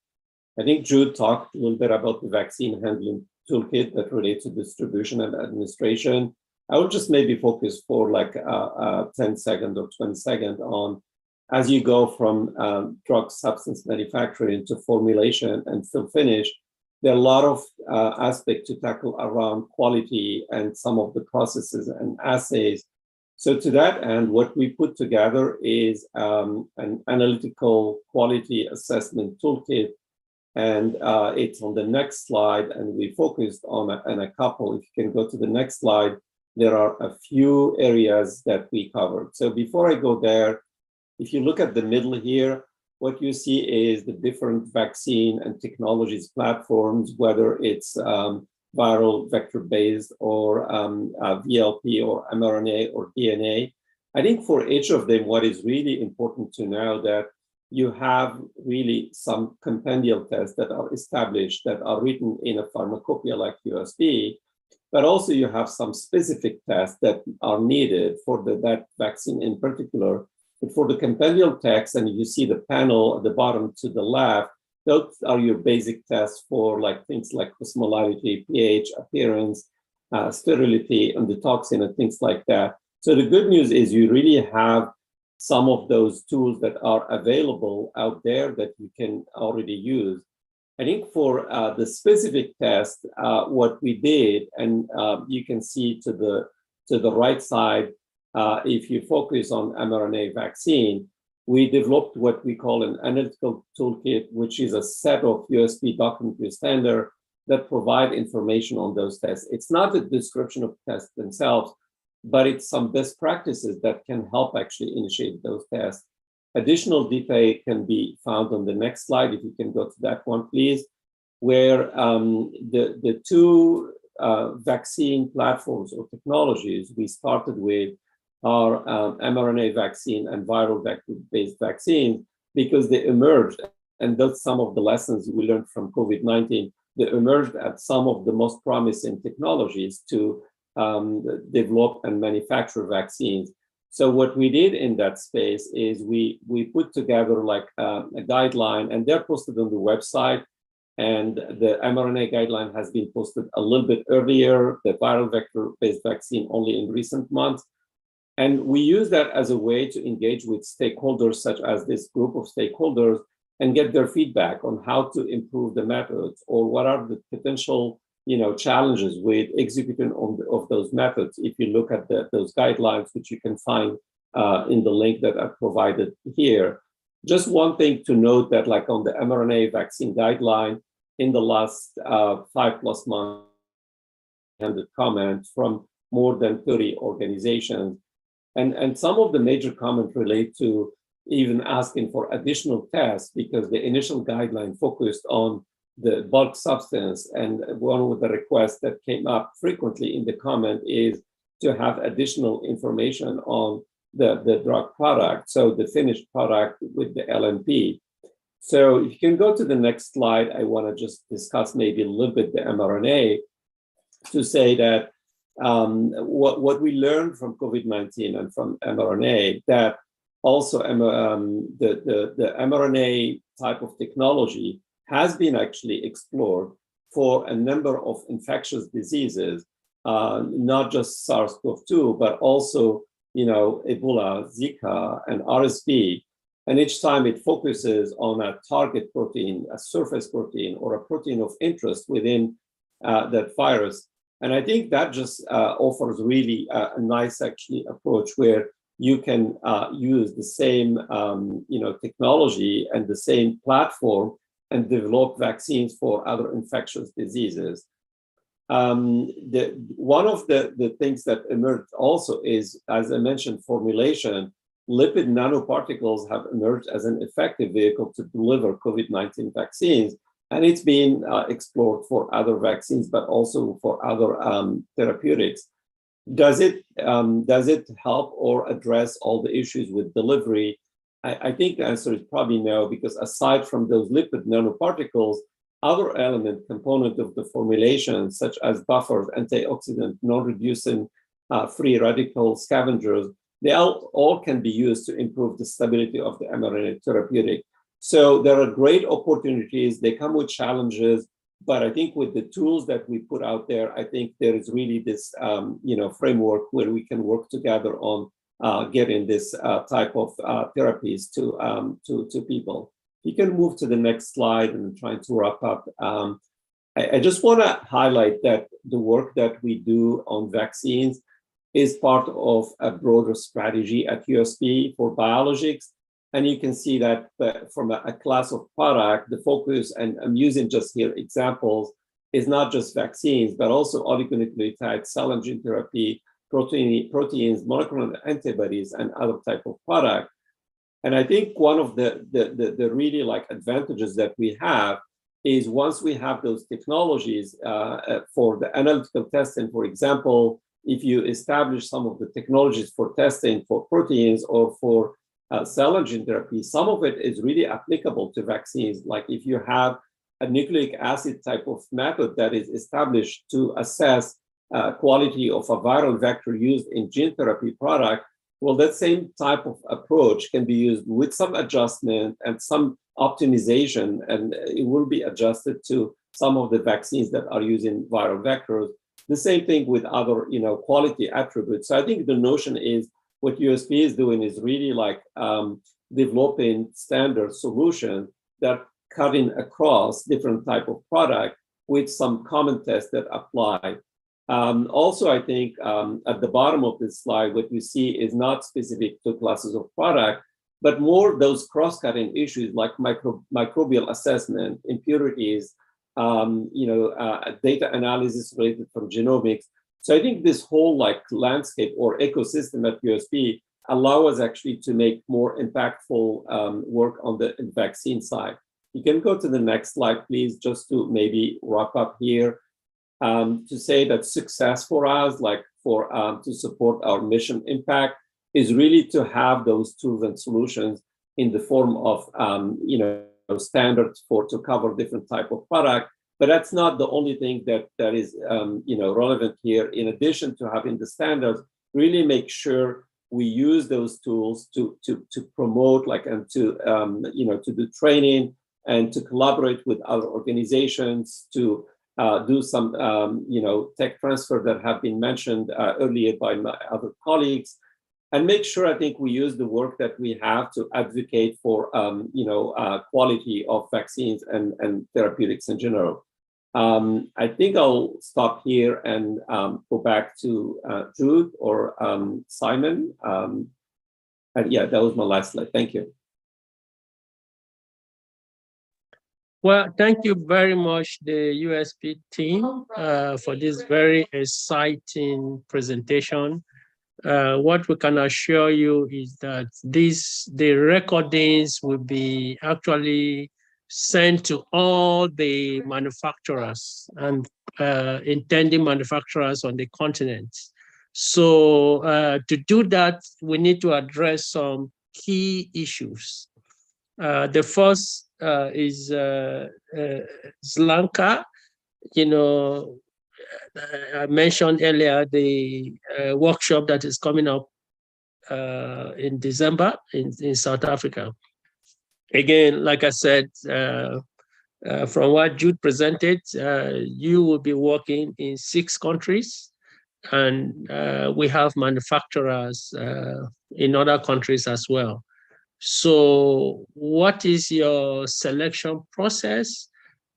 [SPEAKER 5] I think Jude talked a little bit about the vaccine handling toolkit that relates to distribution and administration. I will just maybe focus for like 10 seconds or 20 seconds on, as you go from drug substance manufacturing to formulation and fill finish, there are a lot of aspects to tackle around quality and some of the processes and assays. So to that end, what we put together is an analytical quality assessment toolkit. And it's on the next slide, and we focused on a couple. If you can go to the next slide, there are a few areas that we covered. So before I go there, if you look at the middle here, what you see is the different vaccine and technologies platforms, whether it's viral vector-based or VLP or mRNA or DNA. I think for each of them, what is really important to know that you have really some compendial tests that are established, that are written in a pharmacopoeia like USP, but also you have some specific tests that are needed for that vaccine in particular. But for the compendial text, and you see the panel at the bottom to the left, those are your basic tests for like things like osmolality, pH, appearance, sterility, and the toxin, and things like that. So the good news is you really have some of those tools that are available out there that you can already use. I think for the specific test, what we did, and you can see to the right side, if you focus on mRNA vaccine, we developed what we call an analytical toolkit, which is a set of USP documentary standards that provide information on those tests. It's not a description of tests themselves, but it's some best practices that can help actually initiate those tests. Additional detail can be found on the next slide, if you can go to that one, please, where the two vaccine platforms or technologies we started with are mRNA vaccine and viral vector-based vaccine, because they emerged, and that's some of the lessons we learned from COVID-19, they emerged as some of the most promising technologies to develop and manufacture vaccines. So what we did in that space is we put together like a guideline, and they're posted on the website. And the mRNA guideline has been posted a little bit earlier, the viral vector-based vaccine only in recent months. And we use that as a way to engage with stakeholders, such as this group of stakeholders, and get their feedback on how to improve the methods, or what are the potential challenges with executing of those methods. If you look at those guidelines, which you can find in the link that I provided here. Just one thing to note, that like on the mRNA vaccine guideline, in the last 5+ months, and the comments from more than 30 organizations. And some of the major comments relate to even asking for additional tests, because the initial guideline focused on the bulk substance. And one of the requests that came up frequently in the comment is to have additional information on the drug product, so the finished product with the LNP. So if you can go to the next slide, I want to just discuss maybe a little bit the mRNA, to say that what we learned from COVID-19 and from mRNA, that also the mRNA type of technology has been actually explored for a number of infectious diseases, not just SARS-CoV-2, but also Ebola, Zika, and RSV. And each time it focuses on a target protein, a surface protein, or a protein of interest within that virus. And I think that just offers really a nice actually approach, where you can use the same technology and the same platform and develop vaccines for other infectious diseases. One of the things that emerged also is, as I mentioned, formulation. Lipid nanoparticles have emerged as an effective vehicle to deliver COVID-19 vaccines, and it's being explored for other vaccines, but also for other therapeutics. Does it help or address all the issues with delivery? I think the answer is probably no, because aside from those lipid nanoparticles, other element component of the formulation, such as buffers, antioxidant, non-reducing free radical scavengers, they all can be used to improve the stability of the mRNA therapeutic. So there are great opportunities. They come with challenges, but I think with the tools that we put out there, I think there is really this framework where we can work together on getting this type of therapies to people. You can move to the next slide, and I'm trying to wrap up. I just want to highlight that the work that we do on vaccines is part of a broader strategy at USP for biologics. And you can see that from a class of product, the focus, and I'm using just here examples, is not just vaccines, but also oligonucleotides, cell and gene therapy, proteins, monoclonal antibodies, and other type of product. And I think one of the really advantages that we have is, once we have those technologies for the analytical testing, for example, if you establish some of the technologies for testing for proteins or for cell and gene therapy, some of it is really applicable to vaccines. Like if you have a nucleic acid type of method that is established to assess quality of a viral vector used in gene therapy product, well, that same type of approach can be used with some adjustment and some optimization, and it will be adjusted to some of the vaccines that are using viral vectors. The same thing with other, quality attributes. So I think the notion is, what USP is doing is really developing standard solutions that cutting across different type of product with some common tests that apply. Also, I think at the bottom of this slide, what you see is not specific to classes of product, but more those cross-cutting issues like microbial assessment, impurities, data analysis related from genomics. So I think this whole landscape or ecosystem at USP allow us actually to make more impactful work on the vaccine side. You can go to the next slide, please, just to maybe wrap up here. To say that success for us, to support our mission impact, is really to have those tools and solutions in the form of standards to cover different type of product. But that's not the only thing that is relevant here. In addition to having the standards, really make sure we use those tools to promote and to do training and to collaborate with other organizations, to do some tech transfer that have been mentioned earlier by my other colleagues, and make sure, I think, we use the work that we have to advocate for, quality of vaccines and therapeutics in general. I think I'll stop here and go back to Jude or Simon. And yeah, that was my last slide. Thank you.
[SPEAKER 1] Well, thank you very much, the USP team, for this very exciting presentation. What we can assure you is that the recordings will be actually sent to all the manufacturers and intending manufacturers on the continent. So to do that, we need to address some key issues. The first is Zlatka. I mentioned earlier the workshop that is coming up in December in South Africa. Again, like I said, from what Jude presented, you will be working in 6 countries, and we have manufacturers in other countries as well. So what is your selection process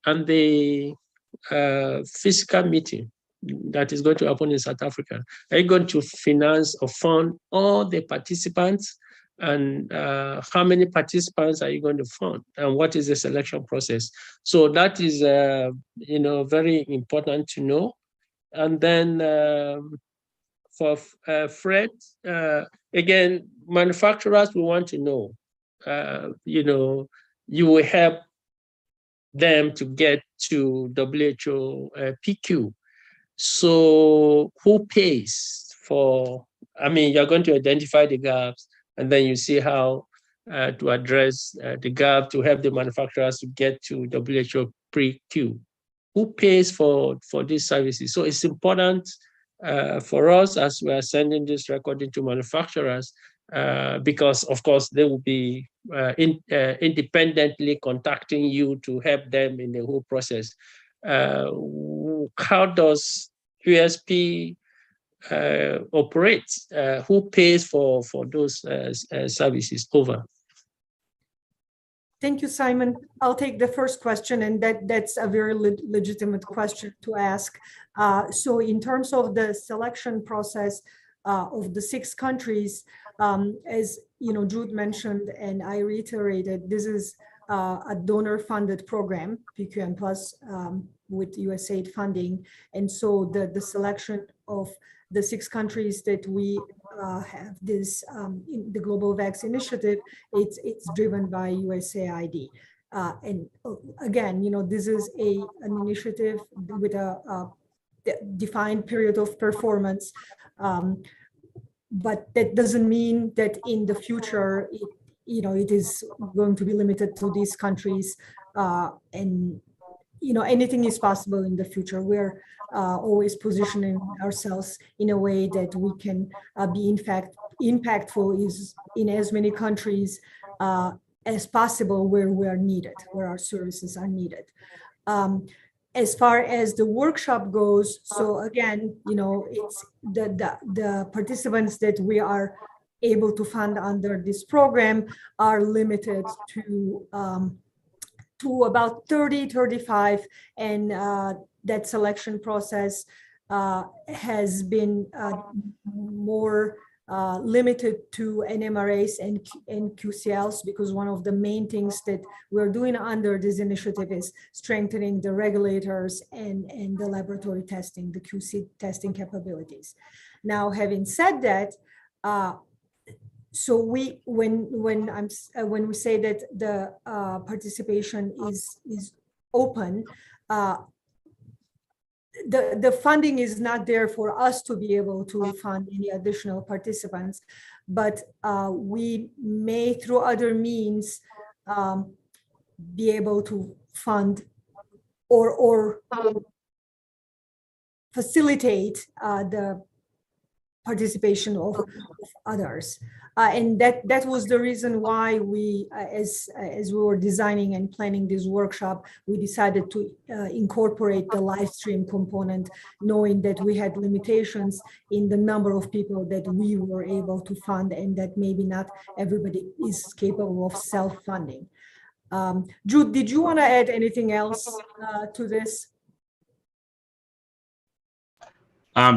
[SPEAKER 1] and the physical meeting that is going to happen in South Africa? Are you going to finance or fund all the participants? And how many participants are you going to fund? And what is the selection process? So that is, very important to know. And then for Fred, again, manufacturers, we want to know, you will help them to get to WHO PQ. So who pays for, you're going to identify the gaps, and then you see how to address the gap to help the manufacturers to get to WHO PQ. Who pays for these services? So it's important for us as we are sending this recording to manufacturers, because of course they will be independently contacting you to help them in the whole process. How does USP operate? Who pays for those services? Over.
[SPEAKER 4] Thank you, Simon. I'll take the first question, and that's a very legitimate question to ask. So in terms of the selection process of the 6 countries, as Jude mentioned, and I reiterated, this is a donor-funded program, PQM Plus, with USAID funding. And so the selection of the 6 countries that we have this in the Global Vax Initiative, it's driven by USAID. And again, this is an initiative with a defined period of performance, but that doesn't mean that in the future it is going to be limited to these countries. And anything is possible in the future. We're always positioning ourselves in a way that we can be, in fact, impactful is in as many countries as possible where we are needed, where our services are needed. As far as the workshop goes, so again, it's the participants that we are able to fund under this program are limited to about 30, 35, and that selection process has been more limited to NMRAs and QCLs, because one of the main things that we're doing under this initiative is strengthening the regulators and the laboratory testing, the QC testing capabilities. Now, having said that, so when we say that the participation is open, the funding is not there for us to be able to fund any additional participants, but we may, through other means, be able to fund or facilitate participation of others. And that was the reason why we, as we were designing and planning this workshop, we decided to incorporate the live stream component, knowing that we had limitations in the number of people that we were able to fund, and that maybe not everybody is capable of self-funding. Jude, did you want to add anything else to this?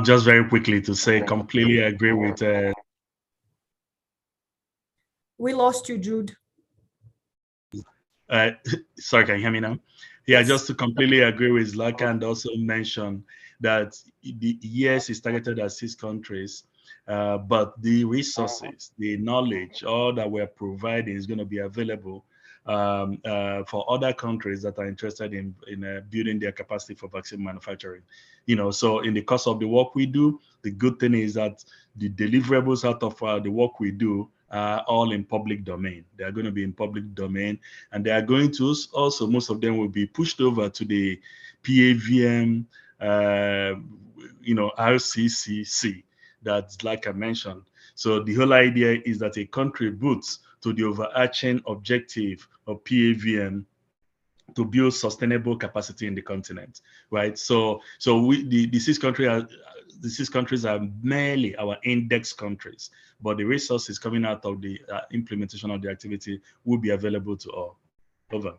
[SPEAKER 2] Just very quickly to say, completely agree with.
[SPEAKER 4] We lost you, Jude.
[SPEAKER 2] Sorry, can you hear me now? Yeah, just to completely agree with Zlatka, and also mention that the yes is targeted at 6 countries, but the resources, the knowledge, all that we're providing is going to be available for other countries that are interested in building their capacity for vaccine manufacturing. So in the course of the work we do, the good thing is that the deliverables out of the work we do are all in public domain. They are going to be in public domain, and they are going to also, most of them will be pushed over to the PAVM, RCCC that like I mentioned. So the whole idea is that it contributes to the overarching objective of PAVM to build sustainable capacity in the continent, right? So the 6 countries are merely our index countries, but the resources coming out of the implementation of the activity will be available to all. Over.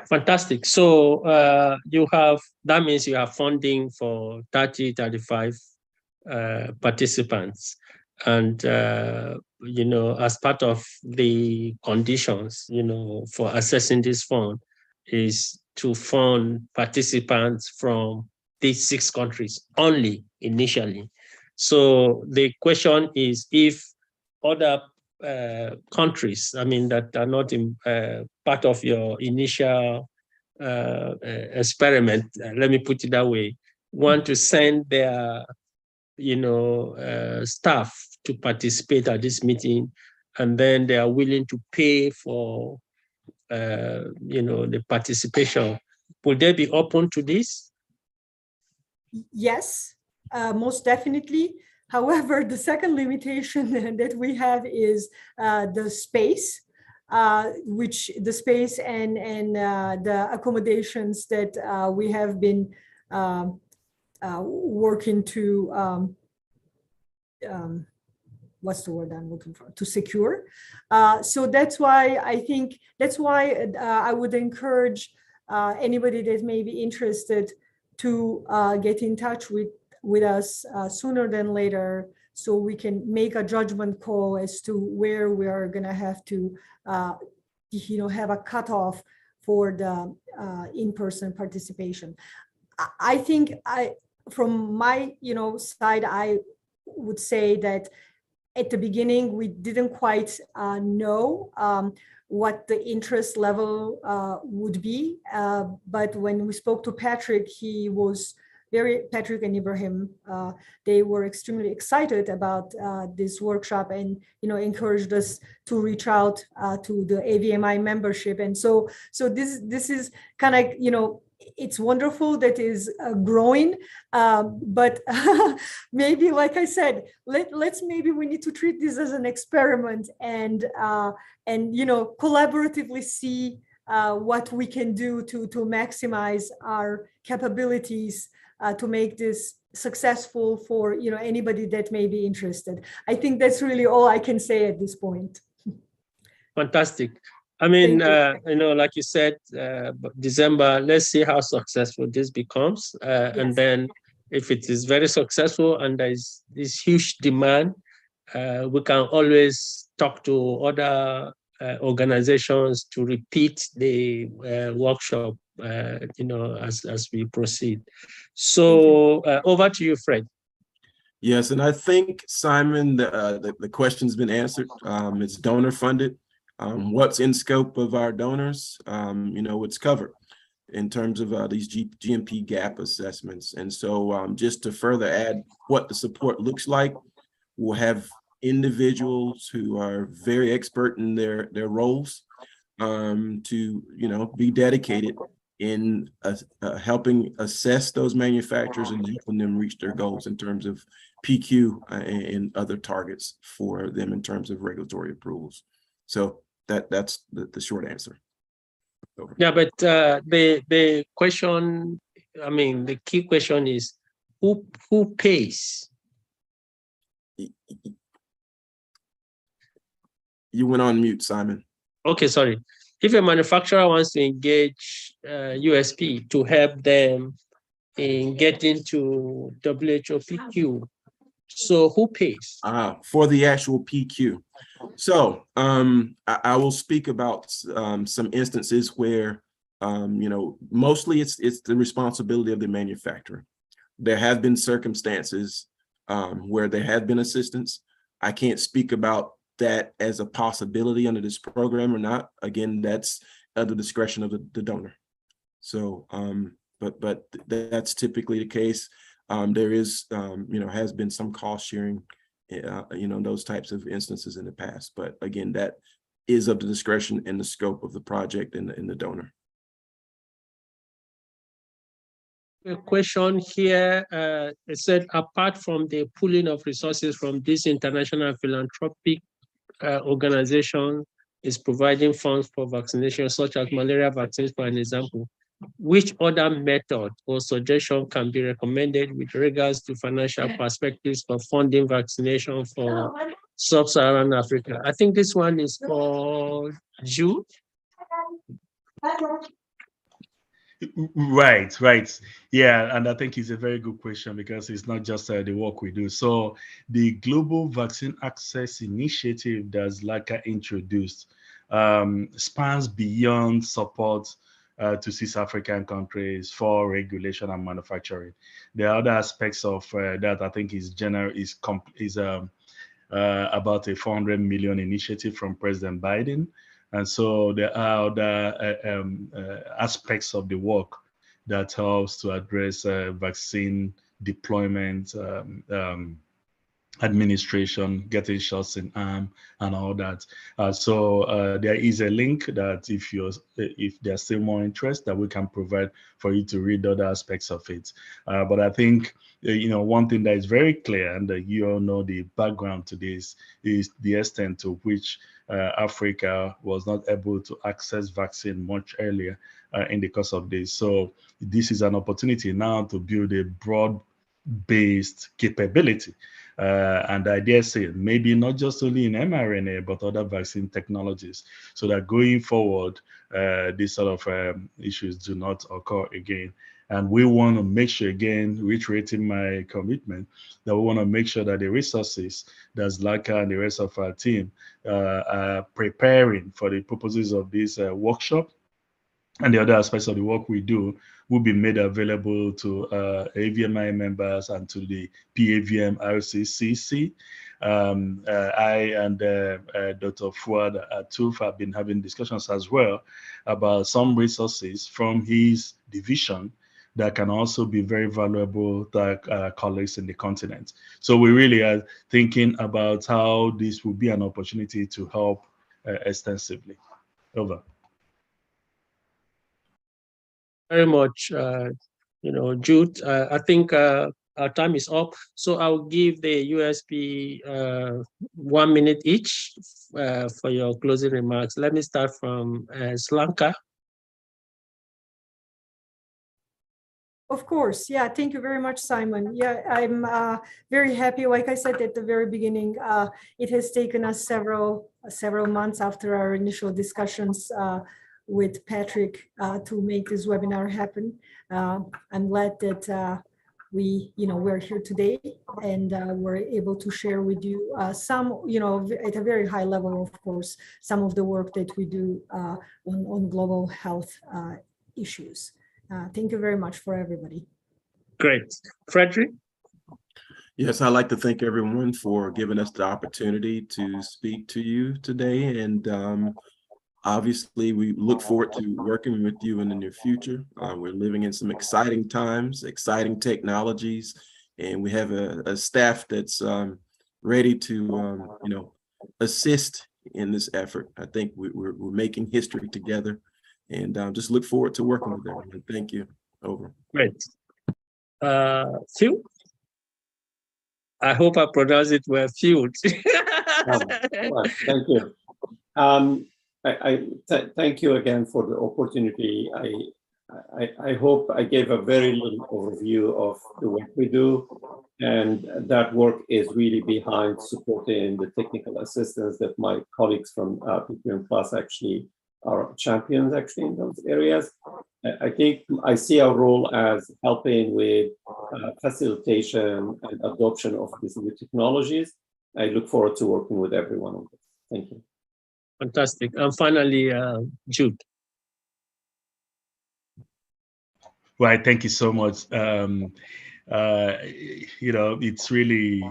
[SPEAKER 1] Fantastic. So that means you have funding for 30, 35 participants. And, as part of the conditions, for assessing this fund is to fund participants from these 6 countries only initially. So the question is, if other countries, that are not in part of your initial experiment, let me put it that way, want to send their staff to participate at this meeting, and then they are willing to pay for, the participation. Will they be open to this?
[SPEAKER 4] Yes, most definitely. However, the second limitation that we have is the space, which the space and the accommodations that we have been working to, what's the word I'm looking for, to secure. So that's why I would encourage anybody that may be interested to get in touch with us sooner than later, so we can make a judgment call as to where we are going to have to have a cutoff for the in-person participation. I think from my side, I would say that at the beginning we didn't quite know what the interest level would be, but when we spoke to Patrick, Patrick and Ibrahim, they were extremely excited about this workshop, and encouraged us to reach out to the AVMI membership. And so this is kind of it's wonderful that is growing, but maybe, like I said, maybe we need to treat this as an experiment and collaboratively see what we can do to maximize our capabilities to make this successful for anybody that may be interested. I think that's really all I can say at this point.
[SPEAKER 1] Fantastic. Like you said, December, let's see how successful this becomes. Yes. And then if it is very successful and there is this huge demand, we can always talk to other organizations to repeat the workshop, as we proceed. So over to you, Fred.
[SPEAKER 7] Yes, and I think, Simon, the question's been answered. It's donor funded. What's in scope of our donors, what's covered in terms of these GMP gap assessments. And so just to further add what the support looks like, we'll have individuals who are very expert in their roles to, be dedicated in helping assess those manufacturers and helping them reach their goals in terms of PQ and other targets for them in terms of regulatory approvals. So that's the short answer. Over.
[SPEAKER 1] Yeah, but the question, I mean, the key question is who pays?
[SPEAKER 7] You went on mute, Simon.
[SPEAKER 1] Okay, sorry. If a manufacturer wants to engage USP to help them in getting to WHO PQ, so who pays?
[SPEAKER 7] For the actual PQ. So I will speak about some instances where, mostly it's the responsibility of the manufacturer. There have been circumstances where there have been assistance. I can't speak about that as a possibility under this program or not. Again, that's at the discretion of the donor. So, but that's typically the case. There is, has been some cost sharing, those types of instances in the past. But again, that is of the discretion and the scope of the project and the donor.
[SPEAKER 1] A question here, it said, apart from the pooling of resources from this international philanthropic organization is providing funds for vaccination, such as malaria vaccines, for an example, which other method or suggestion can be recommended with regards to financial perspectives for funding vaccination for sub-Saharan Africa? I think this one is for Jude.
[SPEAKER 2] Right. Yeah, and I think it's a very good question because it's not just the work we do. So the Global Vaccine Access Initiative that Zlatka introduced spans beyond support to 6 African countries for regulation and manufacturing. There are other aspects of that I think is about a 400 million initiative from President Biden. And so there are other aspects of the work that helps to address vaccine deployment, administration, getting shots in arm, and all that. So there is a link that if there's still more interest, that we can provide for you to read other aspects of it. But I think one thing that is very clear, and that you all know the background to this, is the extent to which Africa was not able to access vaccine much earlier in the course of this. So this is an opportunity now to build a broad-based capability. And I dare say maybe not just only in mRNA, but other vaccine technologies, so that going forward, these sort of issues do not occur again. And we want to make sure, again, reiterating my commitment, that we want to make sure that the resources that Zlatka and the rest of our team are preparing for the purposes of this workshop and the other aspects of the work we do will be made available to AVMI members and to the PAVM RCCC. I and Dr. Fouad Atouf have been having discussions as well about some resources from his division that can also be very valuable to colleagues in the continent. So we really are thinking about how this will be an opportunity to help extensively. Over.
[SPEAKER 1] Very much, Jude. I think our time is up, so I'll give the USP 1 minute each for your closing remarks. Let me start from Zlatka.
[SPEAKER 4] Of course. Yeah, thank you very much, Simon. Yeah, I'm very happy. Like I said at the very beginning, it has taken us several months after our initial discussions with Patrick to make this webinar happen. I'm glad that we're here today and we're able to share with you some, at a very high level, of course, some of the work that we do on global health issues. Thank you very much for everybody.
[SPEAKER 1] Great. Frederick?
[SPEAKER 7] Yes, I'd like to thank everyone for giving us the opportunity to speak to you today. And obviously, we look forward to working with you in the near future. We're living in some exciting times, exciting technologies, and we have a staff that's ready to, assist in this effort. I think we're making history together. and just look forward to working with everyone. Thank you. Over.
[SPEAKER 1] Great. Phil? I hope I pronounced it well, Phil.
[SPEAKER 5] Well, thank you. Thank you again for the opportunity. I hope I gave a very little overview of the work we do, and that work is really behind supporting the technical assistance that my colleagues from PPM Plus actually are champions actually in those areas. I think I see our role as helping with facilitation and adoption of these new technologies. I look forward to working with everyone on this. Thank you.
[SPEAKER 1] Fantastic. And finally, Jude.
[SPEAKER 2] Well, thank you so much. It's really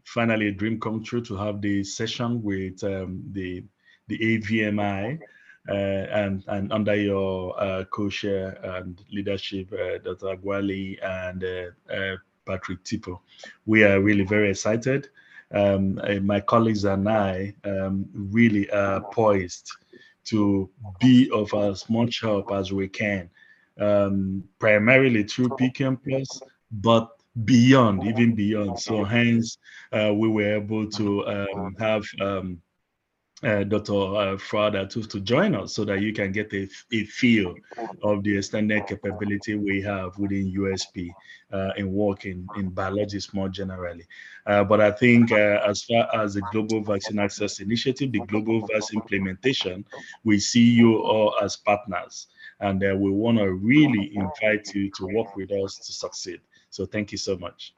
[SPEAKER 2] finally a dream come true to have this session with the AVMI and under your co-chair and leadership, Dr. Agwale and Patrick Tippoo. We are really very excited. My colleagues and I really are poised to be of as much help as we can, primarily through PPM Plus, but beyond, even beyond. So hence, we were able to have Dr. Fouad Atouf to join us so that you can get a feel of the extended capability we have within USP in working in biologics more generally. But I think as far as the Global Vaccine Access Initiative, the Global Vaccine implementation, we see you all as partners. And we want to really invite you to work with us to succeed. So thank you so much.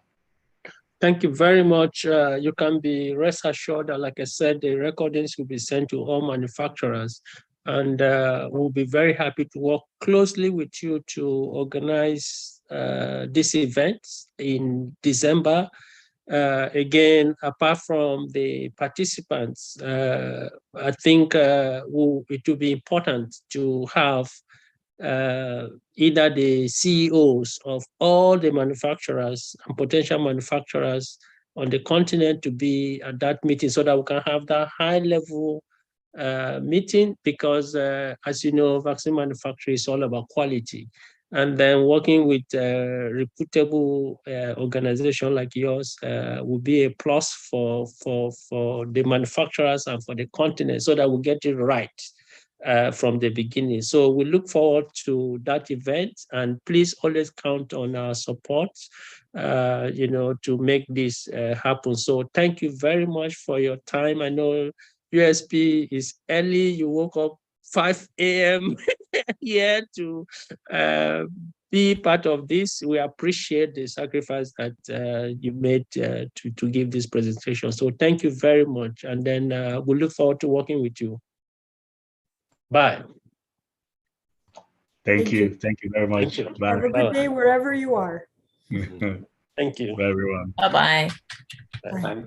[SPEAKER 1] Thank you very much. You can be rest assured that, like I said, the recordings will be sent to all manufacturers, and we'll be very happy to work closely with you to organize this event in December. Again, apart from the participants, I think it will be important to have either the CEOs of all the manufacturers and potential manufacturers on the continent to be at that meeting so that we can have that high-level meeting, because as you know, vaccine manufacturing is all about quality. And then working with a reputable organization like yours will be a plus for the manufacturers and for the continent so that we get it right from the beginning. So we look forward to that event, and please always count on our support, to make this happen. So thank you very much for your time. I know USP is early. You woke up 5 a.m. here to be part of this. We appreciate the sacrifice that you made to give this presentation. So thank you very much. And then we look forward to working with you. Bye.
[SPEAKER 2] Thank you. Thank you very much.
[SPEAKER 1] Thank you.
[SPEAKER 2] Bye.
[SPEAKER 4] Have a good day wherever you are.
[SPEAKER 1] Thank you.
[SPEAKER 2] Bye, everyone.
[SPEAKER 3] Bye-bye.
[SPEAKER 5] Bye.